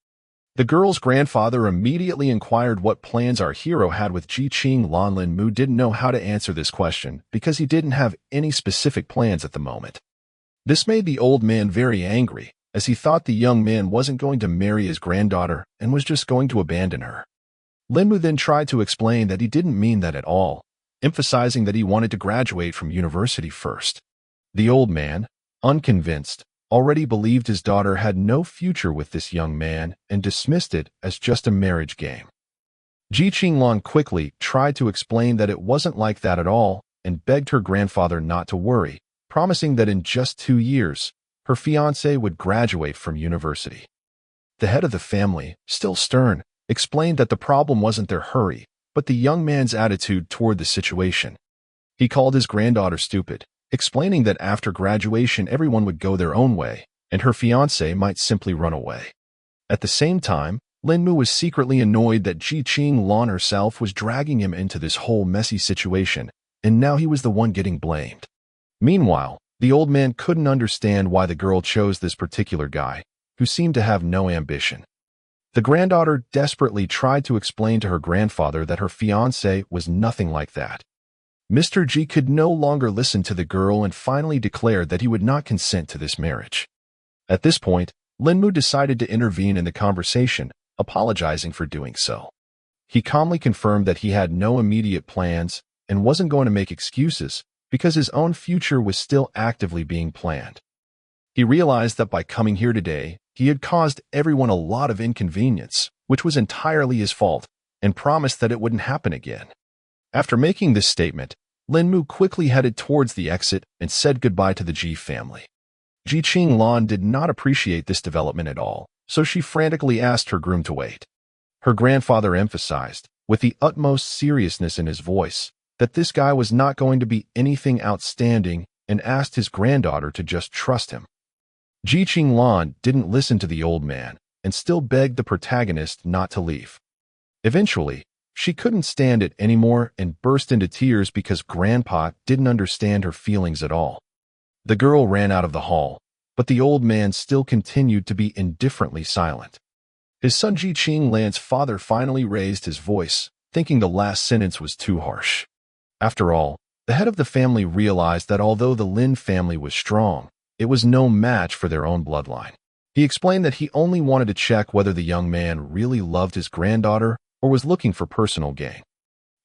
The girl's grandfather immediately inquired what plans our hero had with Ji-Ching Lan. Linmu didn't know how to answer this question because he didn't have any specific plans at the moment. This made the old man very angry, as he thought the young man wasn't going to marry his granddaughter and was just going to abandon her. Linmu then tried to explain that he didn't mean that at all, emphasizing that he wanted to graduate from university first. The old man, unconvinced, already believed his daughter had no future with this young man and dismissed it as just a marriage game. Ji-Ching Lan quickly tried to explain that it wasn't like that at all and begged her grandfather not to worry, promising that in just 2 years, her fiancé would graduate from university. The head of the family, still stern, explained that the problem wasn't their hurry, but the young man's attitude toward the situation. He called his granddaughter stupid, explaining that after graduation everyone would go their own way, and her fiancé might simply run away. At the same time, Linmu was secretly annoyed that Ji Qing Lan herself was dragging him into this whole messy situation, and now he was the one getting blamed. Meanwhile, the old man couldn't understand why the girl chose this particular guy, who seemed to have no ambition. The granddaughter desperately tried to explain to her grandfather that her fiancé was nothing like that. Mr. Ji could no longer listen to the girl and finally declared that he would not consent to this marriage. At this point, Linmu decided to intervene in the conversation, apologizing for doing so. He calmly confirmed that he had no immediate plans and wasn't going to make excuses because his own future was still actively being planned. He realized that by coming here today, he had caused everyone a lot of inconvenience, which was entirely his fault, and promised that it wouldn't happen again. After making this statement, Linmu quickly headed towards the exit and said goodbye to the Ji family. Ji Qing Lan did not appreciate this development at all, so she frantically asked her groom to wait. Her grandfather emphasized, with the utmost seriousness in his voice, that this guy was not going to be anything outstanding and asked his granddaughter to just trust him. Ji Qing Lan didn't listen to the old man and still begged the protagonist not to leave. Eventually, she couldn't stand it anymore and burst into tears because Grandpa didn't understand her feelings at all. The girl ran out of the hall, but the old man still continued to be indifferently silent. His son Ji Qing Lan's father finally raised his voice, thinking the last sentence was too harsh. After all, the head of the family realized that although the Lin family was strong, it was no match for their own bloodline. He explained that he only wanted to check whether the young man really loved his granddaughter or was looking for personal gain.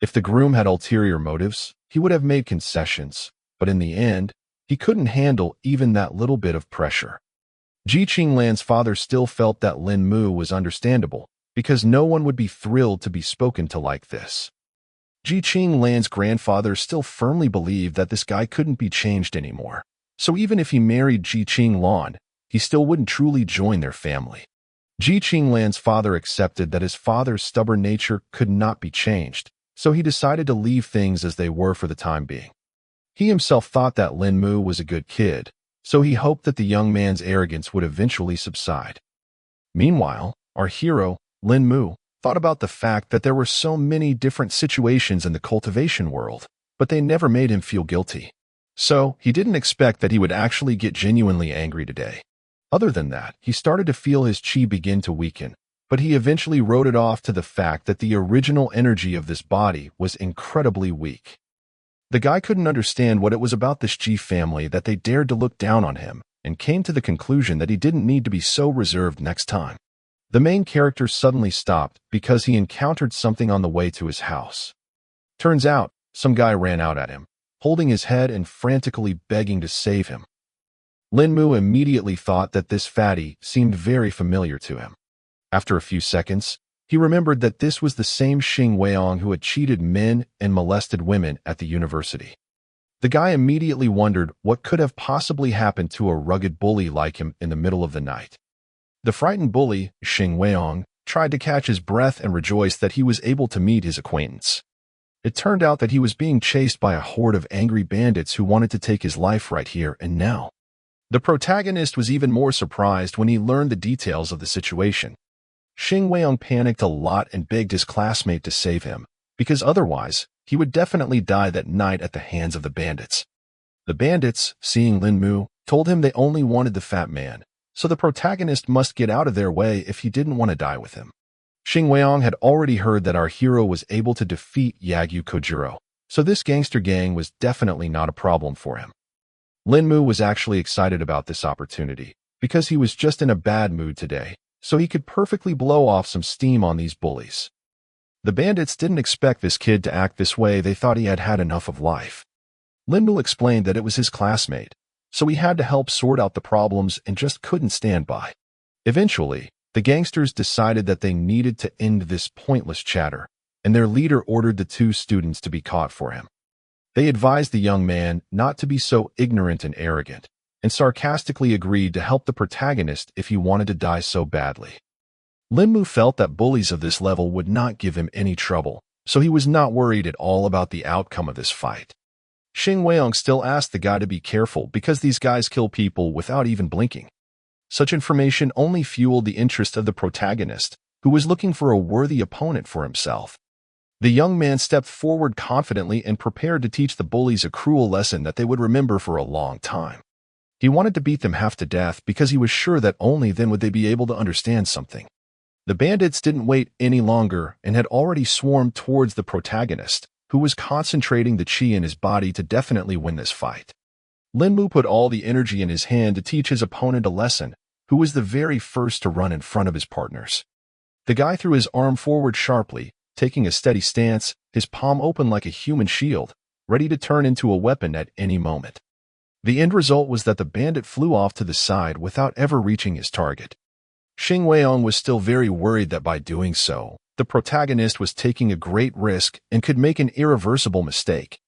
If the groom had ulterior motives, he would have made concessions, but in the end, he couldn't handle even that little bit of pressure. Ji Qing Lan's father still felt that Lin Mu was understandable, because no one would be thrilled to be spoken to like this. Ji Qing Lan's grandfather still firmly believed that this guy couldn't be changed anymore, so even if he married Ji Qing Lan, he still wouldn't truly join their family. Ji Qing Lan's father accepted that his father's stubborn nature could not be changed, so he decided to leave things as they were for the time being. He himself thought that Lin Mu was a good kid, so he hoped that the young man's arrogance would eventually subside. Meanwhile, our hero, Lin Mu, thought about the fact that there were so many different situations in the cultivation world, but they never made him feel guilty. So, he didn't expect that he would actually get genuinely angry today. Other than that, he started to feel his chi begin to weaken, but he eventually wrote it off to the fact that the original energy of this body was incredibly weak. The guy couldn't understand what it was about this Ji family that they dared to look down on him, and came to the conclusion that he didn't need to be so reserved next time. The main character suddenly stopped because he encountered something on the way to his house. Turns out, some guy ran out at him, holding his head and frantically begging to save him. Lin Mu immediately thought that this fatty seemed very familiar to him. After a few seconds, he remembered that this was the same Xing Weiyang who had cheated men and molested women at the university. The guy immediately wondered what could have possibly happened to a rugged bully like him in the middle of the night. The frightened bully, Xing Weiyang, tried to catch his breath and rejoiced that he was able to meet his acquaintance. It turned out that he was being chased by a horde of angry bandits who wanted to take his life right here and now. The protagonist was even more surprised when he learned the details of the situation. Xing Weiyang panicked a lot and begged his classmate to save him, because otherwise, he would definitely die that night at the hands of the bandits. The bandits, seeing Lin Mu, told him they only wanted the fat man, so the protagonist must get out of their way if he didn't want to die with him. Xing Weiyang had already heard that our hero was able to defeat Yagyu Kojiro, so this gangster gang was definitely not a problem for him. Lin Mu was actually excited about this opportunity, because he was just in a bad mood today, so he could perfectly blow off some steam on these bullies. The bandits didn't expect this kid to act this way. They thought he had had enough of life. Lin Mu explained that it was his classmate, so he had to help sort out the problems and just couldn't stand by. Eventually, the gangsters decided that they needed to end this pointless chatter, and their leader ordered the two students to be caught for him. They advised the young man not to be so ignorant and arrogant, and sarcastically agreed to help the protagonist if he wanted to die so badly. Lin Mu felt that bullies of this level would not give him any trouble, so he was not worried at all about the outcome of this fight. Xing Weiyang still asked the guy to be careful because these guys kill people without even blinking. Such information only fueled the interest of the protagonist, who was looking for a worthy opponent for himself. The young man stepped forward confidently and prepared to teach the bullies a cruel lesson that they would remember for a long time. He wanted to beat them half to death because he was sure that only then would they be able to understand something. The bandits didn't wait any longer and had already swarmed towards the protagonist, who was concentrating the chi in his body to definitely win this fight. Linmu put all the energy in his hand to teach his opponent a lesson, who was the very first to run in front of his partners. The guy threw his arm forward sharply, taking a steady stance, his palm open like a human shield, ready to turn into a weapon at any moment. The end result was that the bandit flew off to the side without ever reaching his target. Xing Weiyong was still very worried that by doing so, the protagonist was taking a great risk and could make an irreversible mistake.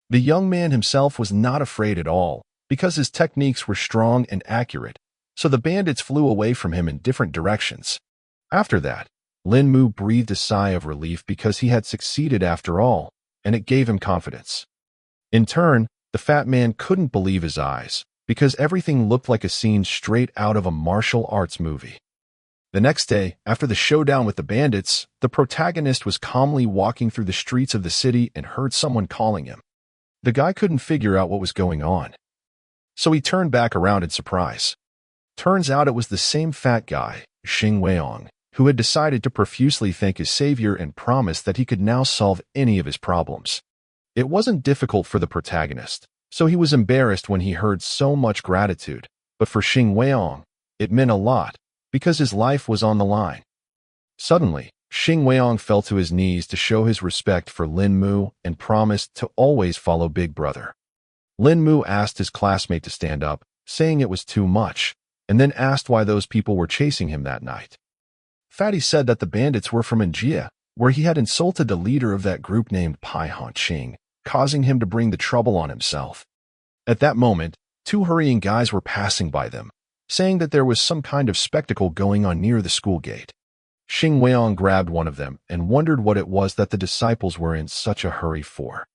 The young man himself was not afraid at all, because his techniques were strong and accurate, so the bandits flew away from him in different directions. After that, Lin Mu breathed a sigh of relief because he had succeeded after all, and it gave him confidence. In turn, the fat man couldn't believe his eyes, because everything looked like a scene straight out of a martial arts movie. The next day, after the showdown with the bandits, the protagonist was calmly walking through the streets of the city and heard someone calling him. The guy couldn't figure out what was going on, so he turned back around in surprise. Turns out it was the same fat guy, Xing Weiyong, who had decided to profusely thank his savior and promised that he could now solve any of his problems. It wasn't difficult for the protagonist, so he was embarrassed when he heard so much gratitude, but for Xing Weiyong, it meant a lot, because his life was on the line. Suddenly, Xing Weiyong fell to his knees to show his respect for Lin Mu and promised to always follow Big Brother. Lin Mu asked his classmate to stand up, saying it was too much, and then asked why those people were chasing him that night. Fatty said that the bandits were from Njia, where he had insulted the leader of that group named Pai Hanqing, causing him to bring the trouble on himself. At that moment, two hurrying guys were passing by them, saying that there was some kind of spectacle going on near the school gate. Xing Weiyong grabbed one of them and wondered what it was that the disciples were in such a hurry for.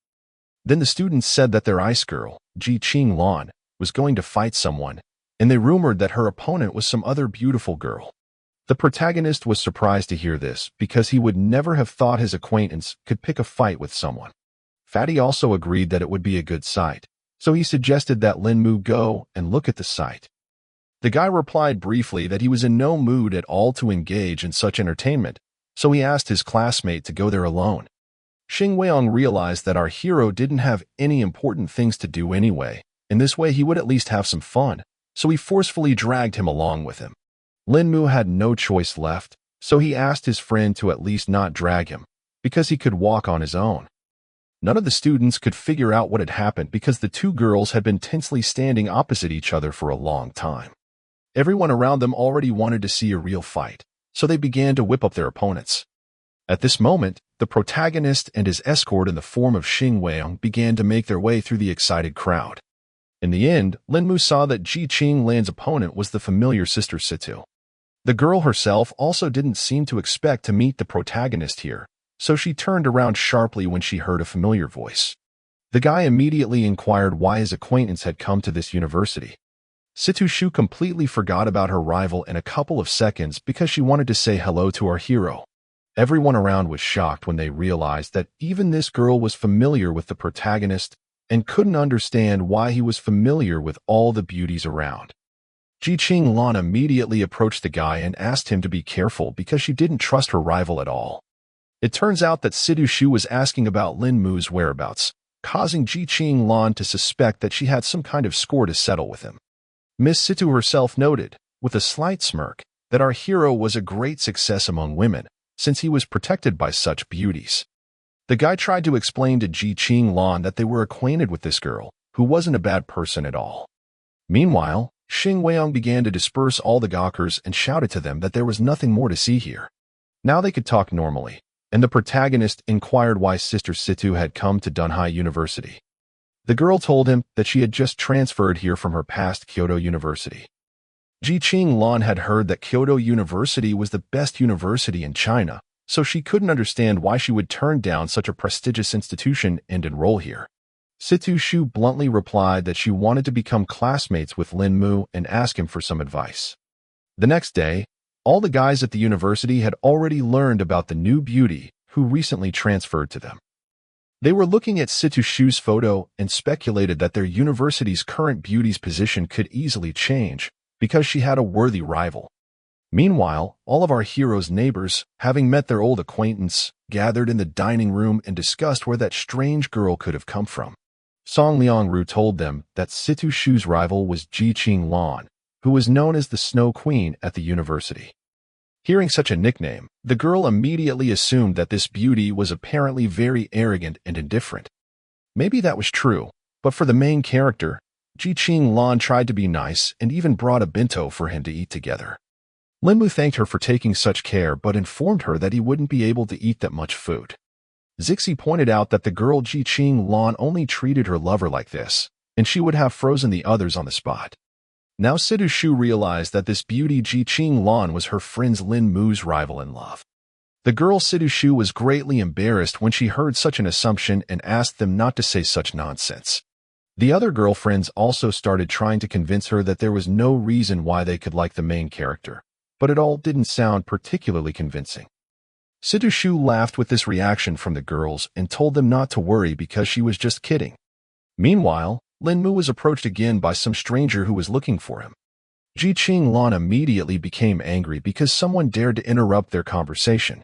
Then the students said that their ice girl, Ji Qing Lan, was going to fight someone, and they rumored that her opponent was some other beautiful girl. The protagonist was surprised to hear this because he would never have thought his acquaintance could pick a fight with someone. Fatty also agreed that it would be a good sight, so he suggested that Lin Mu go and look at the sight. The guy replied briefly that he was in no mood at all to engage in such entertainment, so he asked his classmate to go there alone. Xing Weiyong realized that our hero didn't have any important things to do anyway, and this way he would at least have some fun, so he forcefully dragged him along with him. Lin Mu had no choice left, so he asked his friend to at least not drag him, because he could walk on his own. None of the students could figure out what had happened because the two girls had been tensely standing opposite each other for a long time. Everyone around them already wanted to see a real fight, so they began to whip up their opponents. At this moment, the protagonist and his escort in the form of Xing Weiyong began to make their way through the excited crowd. In the end, Lin Mu saw that Ji Qing Lan's opponent was the familiar Sister Situ. The girl herself also didn't seem to expect to meet the protagonist here, so she turned around sharply when she heard a familiar voice. The guy immediately inquired why his acquaintance had come to this university. Situ Shu completely forgot about her rival in a couple of seconds because she wanted to say hello to our hero. Everyone around was shocked when they realized that even this girl was familiar with the protagonist and couldn't understand why he was familiar with all the beauties around. Ji Qing Lan immediately approached the guy and asked him to be careful because she didn't trust her rival at all. It turns out that Situ Shu was asking about Lin Mu's whereabouts, causing Ji Qing Lan to suspect that she had some kind of score to settle with him. Miss Situ herself noted, with a slight smirk, that our hero was a great success among women, since he was protected by such beauties. The guy tried to explain to Ji Qing Lan that they were acquainted with this girl, who wasn't a bad person at all. Meanwhile, Xing Weiyong began to disperse all the gawkers and shouted to them that there was nothing more to see here. Now they could talk normally, and the protagonist inquired why Sister Situ had come to Dunhai University. The girl told him that she had just transferred here from her past Kyoto University. Ji Qing Lan had heard that Kyoto University was the best university in China, so she couldn't understand why she would turn down such a prestigious institution and enroll here. Situ Shu bluntly replied that she wanted to become classmates with Lin Mu and ask him for some advice. The next day, All the guys at the university had already learned about the new beauty who recently transferred to them. They were looking at Situ Shu's photo and speculated that their university's current beauty's position could easily change because she had a worthy rival. Meanwhile, all of our heroes' neighbors, having met their old acquaintance, gathered in the dining room and discussed where that strange girl could have come from. Song Liangru told them that Situ Shu's rival was Ji Qing Lan, who was known as the Snow Queen at the university. Hearing such a nickname, the girl immediately assumed that this beauty was apparently very arrogant and indifferent. Maybe that was true, but for the main character, Ji Qing Lan tried to be nice and even brought a bento for him to eat together. Linmu thanked her for taking such care but informed her that he wouldn't be able to eat that much food. Zixi pointed out that the girl Ji Qing Lan only treated her lover like this, and she would have frozen the others on the spot. Now Situ Shu realized that this beauty Ji Qing Lan was her friend's Lin Mu's rival in love. The girl Situ Shu was greatly embarrassed when she heard such an assumption and asked them not to say such nonsense. The other girlfriends also started trying to convince her that there was no reason why they could like the main character, but it all didn't sound particularly convincing. Situ Shu laughed with this reaction from the girls and told them not to worry because she was just kidding. Meanwhile, Lin Mu was approached again by some stranger who was looking for him. Ji Qing Lan immediately became angry because someone dared to interrupt their conversation.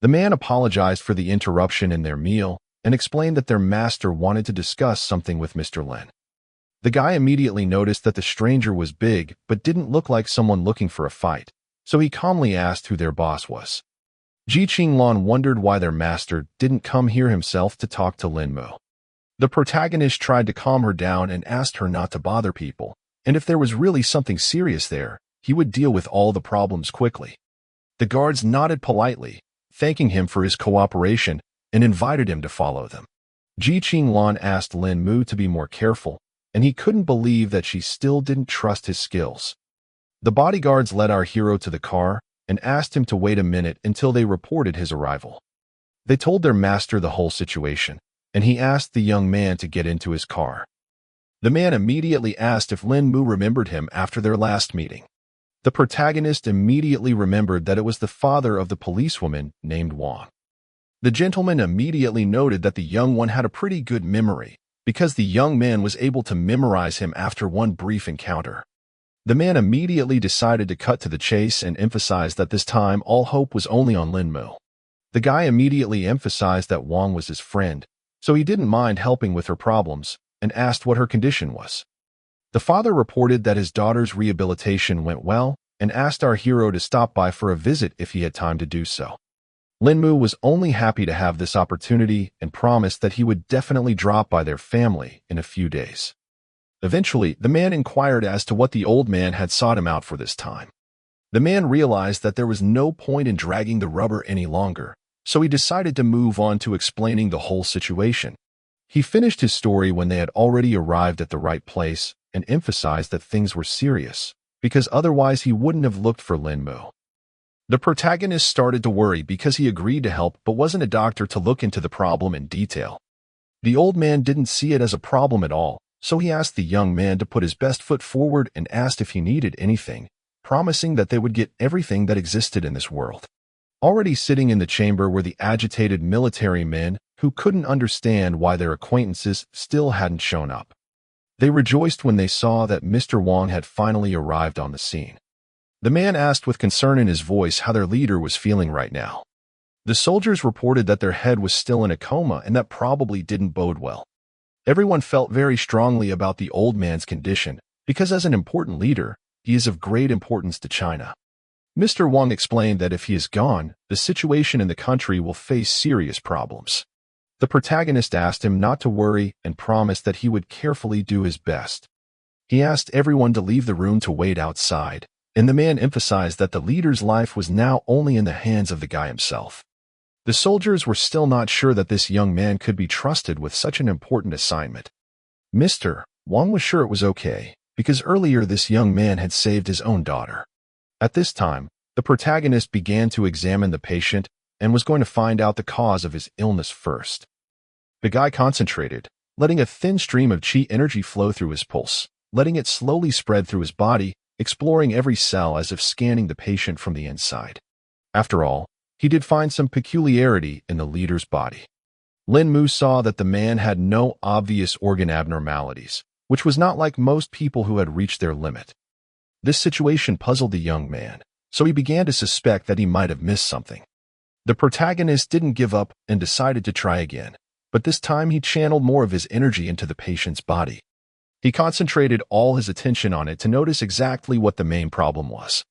The man apologized for the interruption in their meal and explained that their master wanted to discuss something with Mr. Lin. The guy immediately noticed that the stranger was big but didn't look like someone looking for a fight, so he calmly asked who their boss was. Ji Qing Lan wondered why their master didn't come here himself to talk to Lin Mu. The protagonist tried to calm her down and asked her not to bother people, and if there was really something serious there, he would deal with all the problems quickly. The guards nodded politely, thanking him for his cooperation, and invited him to follow them. Ji Qing Lan asked Lin Mu to be more careful, and he couldn't believe that she still didn't trust his skills. The bodyguards led our hero to the car and asked him to wait a minute until they reported his arrival. They told their master the whole situation, and he asked the young man to get into his car. The man immediately asked if Lin Mu remembered him after their last meeting. The protagonist immediately remembered that it was the father of the policewoman named Wang. The gentleman immediately noted that the young one had a pretty good memory, because the young man was able to memorize him after one brief encounter. The man immediately decided to cut to the chase and emphasized that this time all hope was only on Lin Mu. The guy immediately emphasized that Wang was his friend, so he didn't mind helping with her problems, and asked what her condition was. The father reported that his daughter's rehabilitation went well, and asked our hero to stop by for a visit if he had time to do so. Lin Mu was only happy to have this opportunity and promised that he would definitely drop by their family in a few days. Eventually, the man inquired as to what the old man had sought him out for this time. The man realized that there was no point in dragging the rubber any longer, so he decided to move on to explaining the whole situation. He finished his story when they had already arrived at the right place and emphasized that things were serious, because otherwise he wouldn't have looked for Lin Mu. The protagonist started to worry because he agreed to help but wasn't a doctor to look into the problem in detail. The old man didn't see it as a problem at all, so he asked the young man to put his best foot forward and asked if he needed anything, promising that they would get everything that existed in this world. Already sitting in the chamber were the agitated military men who couldn't understand why their acquaintances still hadn't shown up. They rejoiced when they saw that Mr. Wang had finally arrived on the scene. The man asked with concern in his voice how their leader was feeling right now. The soldiers reported that their head was still in a coma and that probably didn't bode well. Everyone felt very strongly about the old man's condition because as an important leader, he is of great importance to China. Mr. Wang explained that if he is gone, the situation in the country will face serious problems. The protagonist asked him not to worry and promised that he would carefully do his best. He asked everyone to leave the room to wait outside, and the man emphasized that the leader's life was now only in the hands of the guy himself. The soldiers were still not sure that this young man could be trusted with such an important assignment. Mr. Wang was sure it was okay, because earlier this young man had saved his own daughter. At this time, the protagonist began to examine the patient and was going to find out the cause of his illness first. The guy concentrated, letting a thin stream of qi energy flow through his pulse, letting it slowly spread through his body exploring every cell as if scanning the patient from the inside. After all, he did find some peculiarity in the leader's body. Lin Mu saw that the man had no obvious organ abnormalities, which was not like most people who had reached their limit. This situation puzzled the young man, so he began to suspect that he might have missed something. The protagonist didn't give up and decided to try again, but this time he channeled more of his energy into the patient's body. He concentrated all his attention on it to notice exactly what the main problem was.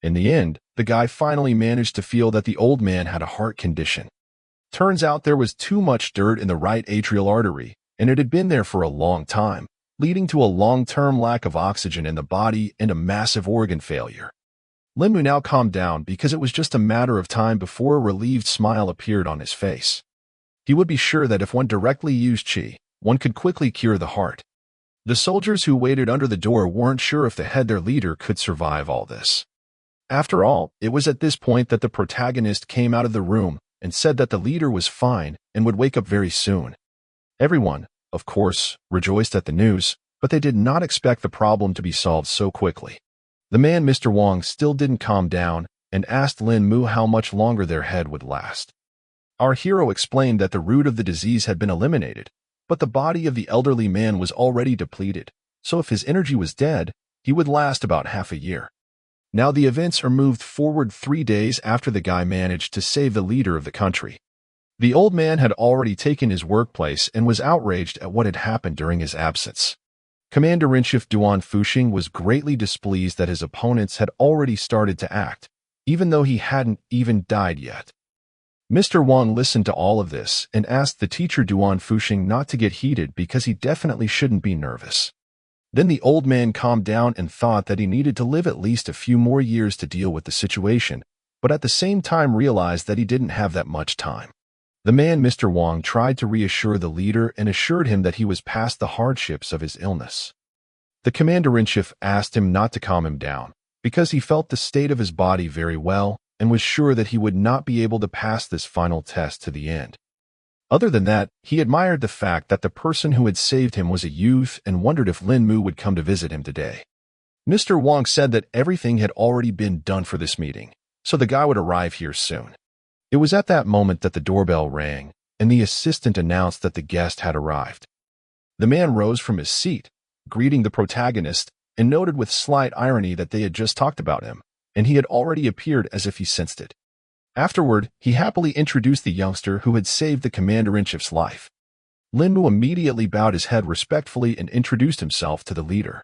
In the end, the guy finally managed to feel that the old man had a heart condition. Turns out there was too much dirt in the right atrial artery, and it had been there for a long time, leading to a long-term lack of oxygen in the body and a massive organ failure. Lin Mu now calmed down because it was just a matter of time before a relieved smile appeared on his face. He would be sure that if one directly used qi, one could quickly cure the heart. The soldiers who waited under the door weren't sure if their leader could survive all this. After all, it was at this point that the protagonist came out of the room and said that the leader was fine and would wake up very soon. Everyone, of course, rejoiced at the news, but they did not expect the problem to be solved so quickly. The man, Mr. Wong, still didn't calm down and asked Lin Mu how much longer their head would last. Our hero explained that the root of the disease had been eliminated, but the body of the elderly man was already depleted, so if his energy was dead, he would last about half a year. Now the events are moved forward 3 days after the guy managed to save the leader of the country. The old man had already taken his workplace and was outraged at what had happened during his absence. Commander-in-Chief Duan Fuxing was greatly displeased that his opponents had already started to act, even though he hadn't even died yet. Mr. Wang listened to all of this and asked the teacher Duan Fuxing not to get heated because he definitely shouldn't be nervous. Then the old man calmed down and thought that he needed to live at least a few more years to deal with the situation, but at the same time realized that he didn't have that much time. The man, Mr. Wang, tried to reassure the leader and assured him that he was past the hardships of his illness. The commander-in-chief asked him not to calm him down, because he felt the state of his body very well and was sure that he would not be able to pass this final test to the end. Other than that, he admired the fact that the person who had saved him was a youth and wondered if Lin Mu would come to visit him today. Mr. Wang said that everything had already been done for this meeting, so the guy would arrive here soon. It was at that moment that the doorbell rang, and the assistant announced that the guest had arrived. The man rose from his seat, greeting the protagonist, and noted with slight irony that they had just talked about him, and he had already appeared as if he sensed it. Afterward, he happily introduced the youngster who had saved the commander-in-chief's life. Lin Mu immediately bowed his head respectfully and introduced himself to the leader.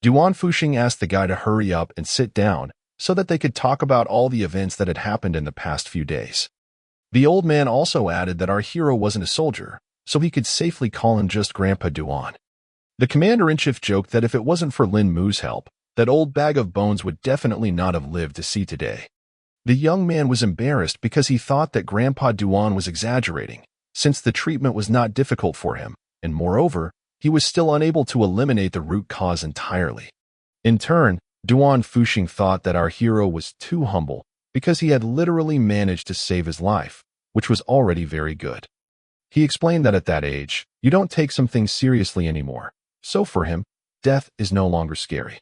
Duan Fuxing asked the guy to hurry up and sit down so that they could talk about all the events that had happened in the past few days. The old man also added that our hero wasn't a soldier, so he could safely call him just Grandpa Duan. The commander-in-chief joked that if it wasn't for Lin Mu's help, that old bag of bones would definitely not have lived to see today. The young man was embarrassed because he thought that Grandpa Duan was exaggerating, since the treatment was not difficult for him, and moreover, he was still unable to eliminate the root cause entirely. In turn, Duan Fuxing thought that our hero was too humble because he had literally managed to save his life, which was already very good. He explained that at that age, you don't take some things seriously anymore, so for him, death is no longer scary.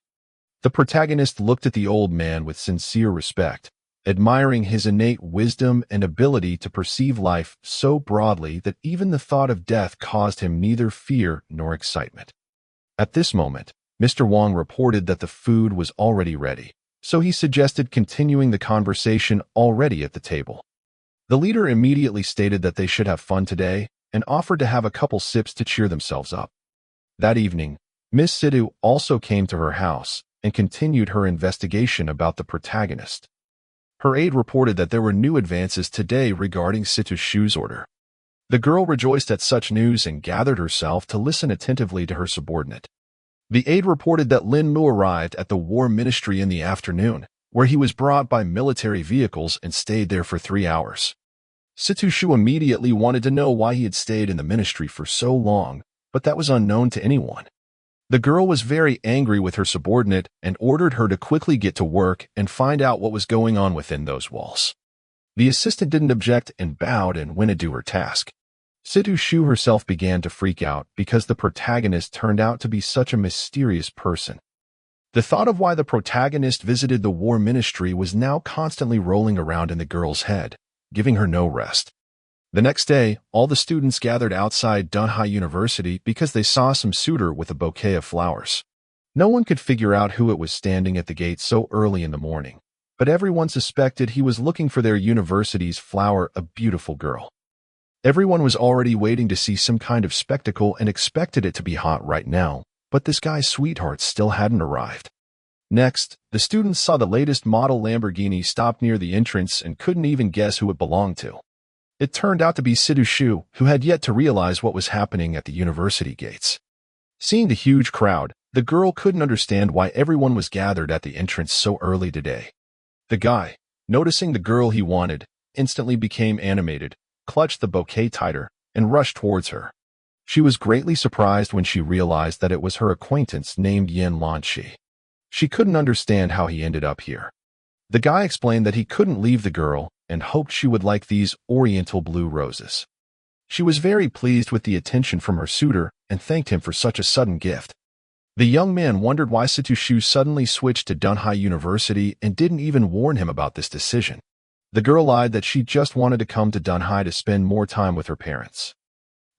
The protagonist looked at the old man with sincere respect, admiring his innate wisdom and ability to perceive life so broadly that even the thought of death caused him neither fear nor excitement. At this moment, Mr. Wang reported that the food was already ready, so he suggested continuing the conversation already at the table. The leader immediately stated that they should have fun today and offered to have a couple sips to cheer themselves up. That evening, Miss Sidhu also came to her house and continued her investigation about the protagonist. Her aide reported that there were new advances today regarding Sidhu's shoes order. The girl rejoiced at such news and gathered herself to listen attentively to her subordinate. The aide reported that Lin Mu arrived at the War Ministry in the afternoon, where he was brought by military vehicles and stayed there for 3 hours. Sidhu Shu immediately wanted to know why he had stayed in the ministry for so long, but that was unknown to anyone. The girl was very angry with her subordinate and ordered her to quickly get to work and find out what was going on within those walls. The assistant didn't object and bowed and went to do her task. Sidhu Shu herself began to freak out because the protagonist turned out to be such a mysterious person. The thought of why the protagonist visited the war ministry was now constantly rolling around in the girl's head, giving her no rest. The next day, all the students gathered outside Dunhai University because they saw some suitor with a bouquet of flowers. No one could figure out who it was standing at the gate so early in the morning, but everyone suspected he was looking for their university's flower, a beautiful girl. Everyone was already waiting to see some kind of spectacle and expected it to be hot right now, but this guy's sweetheart still hadn't arrived. Next, the students saw the latest model Lamborghini stop near the entrance and couldn't even guess who it belonged to. It turned out to be Sidhu Shu, who had yet to realize what was happening at the university gates. Seeing the huge crowd, the girl couldn't understand why everyone was gathered at the entrance so early today. The guy, noticing the girl he wanted, instantly became animated, clutched the bouquet tighter, and rushed towards her. She was greatly surprised when she realized that it was her acquaintance named Yin Lanqi. She couldn't understand how he ended up here. The guy explained that he couldn't leave the girl and hoped she would like these oriental blue roses. She was very pleased with the attention from her suitor and thanked him for such a sudden gift. The young man wondered why Sidhu Shu suddenly switched to Dunhai University and didn't even warn him about this decision. The girl lied that she just wanted to come to Dunhai to spend more time with her parents.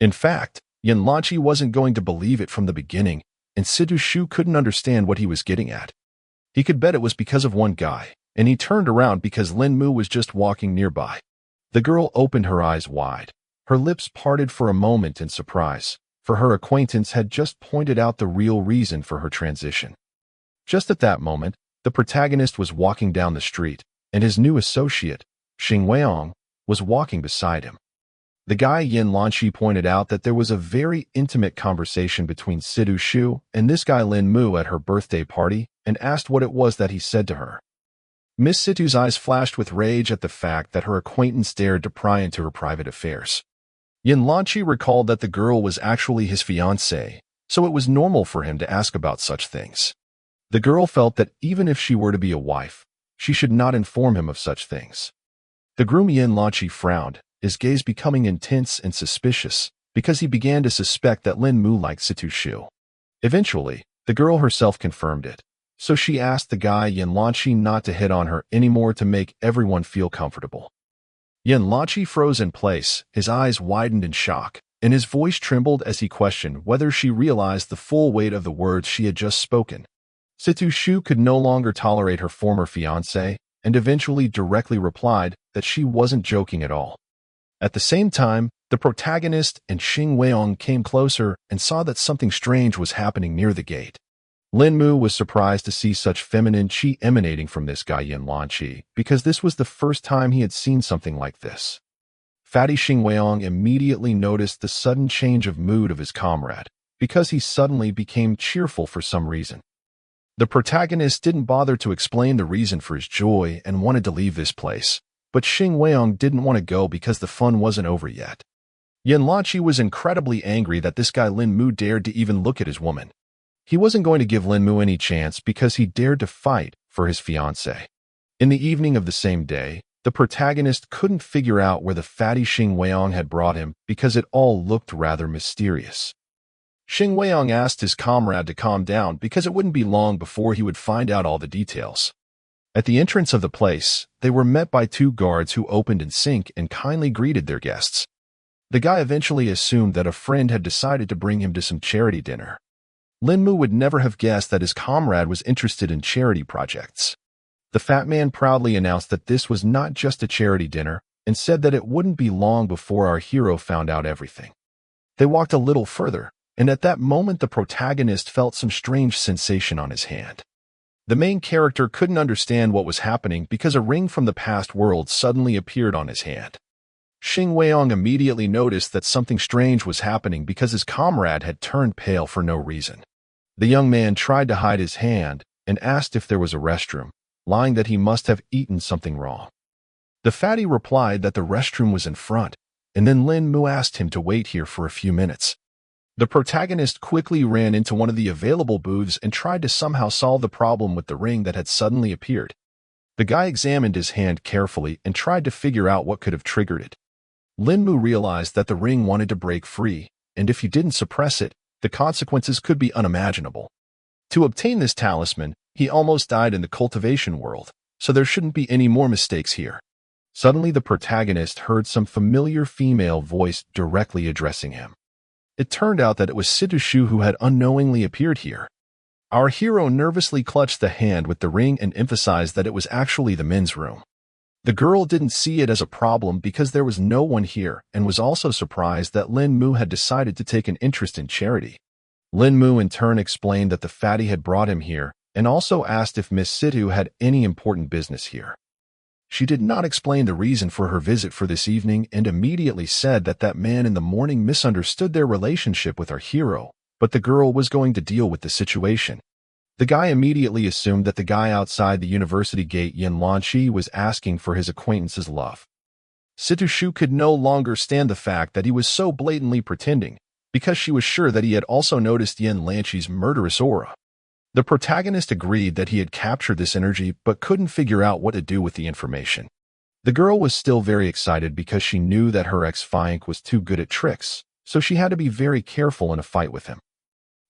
In fact, Yin Lanqi wasn't going to believe it from the beginning, and Sidhu Shu couldn't understand what he was getting at. He could bet it was because of one guy, and he turned around because Lin Mu was just walking nearby. The girl opened her eyes wide. Her lips parted for a moment in surprise, for her acquaintance had just pointed out the real reason for her transition. Just at that moment, the protagonist was walking down the street, and his new associate, Xing Weiyang, was walking beside him. The guy Yin Lanqi pointed out that there was a very intimate conversation between Sidhu Shu and this guy Lin Mu at her birthday party and asked what it was that he said to her. Miss Sidhu's eyes flashed with rage at the fact that her acquaintance dared to pry into her private affairs. Yin Lanqi recalled that the girl was actually his fiancée, so it was normal for him to ask about such things. The girl felt that even if she were to be a wife, she should not inform him of such things. The groom Yin Lanqi frowned, his gaze becoming intense and suspicious, because he began to suspect that Lin Mu liked Sidhu Shu. Eventually, the girl herself confirmed it, so she asked the guy Yin Lanqi not to hit on her anymore to make everyone feel comfortable. Yin Lanqi froze in place, his eyes widened in shock, and his voice trembled as he questioned whether she realized the full weight of the words she had just spoken. Sidhu Shu could no longer tolerate her former fiancé, and eventually directly replied that she wasn't joking at all. At the same time, the protagonist and Xing Weiyang came closer and saw that something strange was happening near the gate. Lin Mu was surprised to see such feminine qi emanating from this guy Yin Lanqi, because this was the first time he had seen something like this. Fatty Xing Weiyang immediately noticed the sudden change of mood of his comrade, because he suddenly became cheerful for some reason. The protagonist didn't bother to explain the reason for his joy and wanted to leave this place, but Xing Weiyang didn't want to go because the fun wasn't over yet. Yin Lanqi was incredibly angry that this guy Lin Mu dared to even look at his woman. He wasn't going to give Lin Mu any chance because he dared to fight for his fiancée. In the evening of the same day, the protagonist couldn't figure out where the fatty Xing Weiyang had brought him because it all looked rather mysterious. Xing Weiyang asked his comrade to calm down because it wouldn't be long before he would find out all the details. At the entrance of the place, they were met by two guards who opened in sync and kindly greeted their guests. The guy eventually assumed that a friend had decided to bring him to some charity dinner. Lin Mu would never have guessed that his comrade was interested in charity projects. The fat man proudly announced that this was not just a charity dinner and said that it wouldn't be long before our hero found out everything. They walked a little further, and at that moment the protagonist felt some strange sensation on his hand. The main character couldn't understand what was happening because a ring from the past world suddenly appeared on his hand. Xing Weiyang immediately noticed that something strange was happening because his comrade had turned pale for no reason. The young man tried to hide his hand and asked if there was a restroom, lying that he must have eaten something wrong. The fatty replied that the restroom was in front, and then Lin Mu asked him to wait here for a few minutes. The protagonist quickly ran into one of the available booths and tried to somehow solve the problem with the ring that had suddenly appeared. The guy examined his hand carefully and tried to figure out what could have triggered it. Lin Mu realized that the ring wanted to break free, and if he didn't suppress it, the consequences could be unimaginable. To obtain this talisman, He almost died in the cultivation world, so there shouldn't be any more mistakes here. Suddenly, the protagonist heard some familiar female voice directly addressing him. It turned out that it was Situshu who had unknowingly appeared here. Our hero nervously clutched the hand with the ring and emphasized that it was actually the men's room. The girl didn't see it as a problem because there was no one here and was also surprised that Lin Mu had decided to take an interest in charity. Lin Mu in turn explained that the fatty had brought him here and also asked if Miss Situ had any important business here. She did not explain the reason for her visit for this evening and immediately said that that man in the morning misunderstood their relationship with our hero, but the girl was going to deal with the situation. The guy immediately assumed that the guy outside the university gate Yin Lanqi was asking for his acquaintance's love. Situshu could no longer stand the fact that he was so blatantly pretending, because she was sure that he had also noticed Yin Lanqi's murderous aura. The protagonist agreed that he had captured this energy but couldn't figure out what to do with the information. The girl was still very excited because she knew that her ex-fiancé was too good at tricks, so she had to be very careful in a fight with him.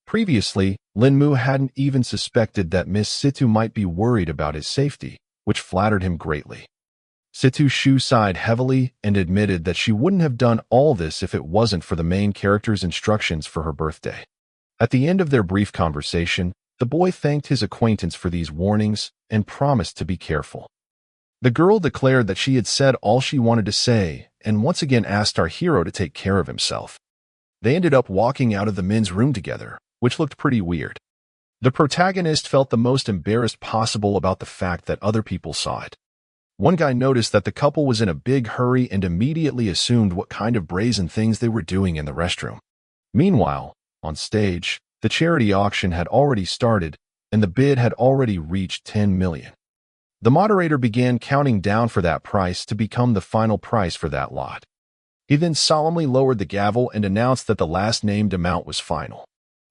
Previously, Lin Mu hadn't even suspected that Miss Situ might be worried about his safety, which flattered him greatly. Situshu sighed heavily and admitted that she wouldn't have done all this if it wasn't for the main character's instructions for her birthday. At the end of their brief conversation, the boy thanked his acquaintance for these warnings and promised to be careful. The girl declared that she had said all she wanted to say and once again asked our hero to take care of himself. They ended up walking out of the men's room together, which looked pretty weird. The protagonist felt the most embarrassed possible about the fact that other people saw it. One guy noticed that the couple was in a big hurry and immediately assumed what kind of brazen things they were doing in the restroom. Meanwhile, on stage, the charity auction had already started, and the bid had already reached 10 million. The moderator began counting down for that price to become the final price for that lot. He then solemnly lowered the gavel and announced that the last named amount was final.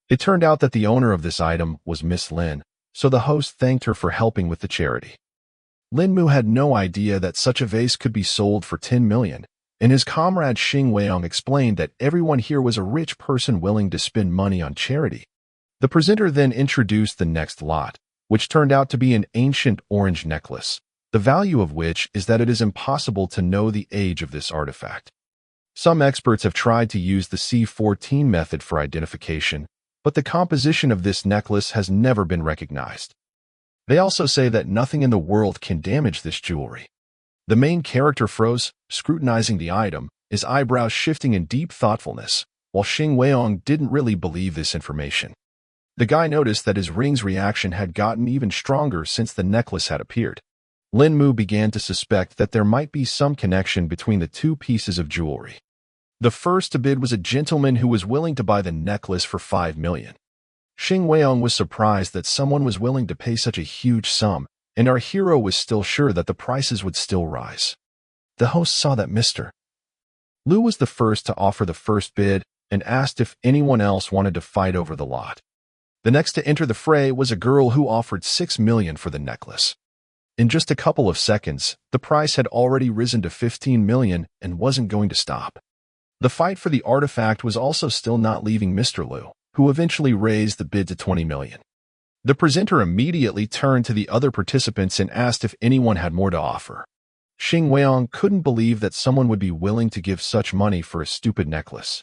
It turned out that the owner of this item was Miss Lin, so the host thanked her for helping with the charity. Lin Mu had no idea that such a vase could be sold for 10 million, and his comrade Xing Weiyang explained that everyone here was a rich person willing to spend money on charity. The presenter then introduced the next lot, which turned out to be an ancient orange necklace, the value of which is that it is impossible to know the age of this artifact. Some experts have tried to use the C14 method for identification, but the composition of this necklace has never been recognized. They also say that nothing in the world can damage this jewelry. The main character froze, scrutinizing the item, his eyebrows shifting in deep thoughtfulness, while Xing Weiyang didn't really believe this information. The guy noticed that his ring's reaction had gotten even stronger since the necklace had appeared. Lin Mu began to suspect that there might be some connection between the two pieces of jewelry. The first to bid was a gentleman who was willing to buy the necklace for 5 million. Xing Weiyang was surprised that someone was willing to pay such a huge sum, and our hero was still sure that the prices would still rise. The host saw that Mr. Lu was the first to offer the first bid and asked if anyone else wanted to fight over the lot. The next to enter the fray was a girl who offered 6 million for the necklace. In just a couple of seconds, the price had already risen to 15 million and wasn't going to stop. The fight for the artifact was also still not leaving Mr. Lu, who eventually raised the bid to 20 million. The presenter immediately turned to the other participants and asked if anyone had more to offer. Xing Weiyang couldn't believe that someone would be willing to give such money for a stupid necklace.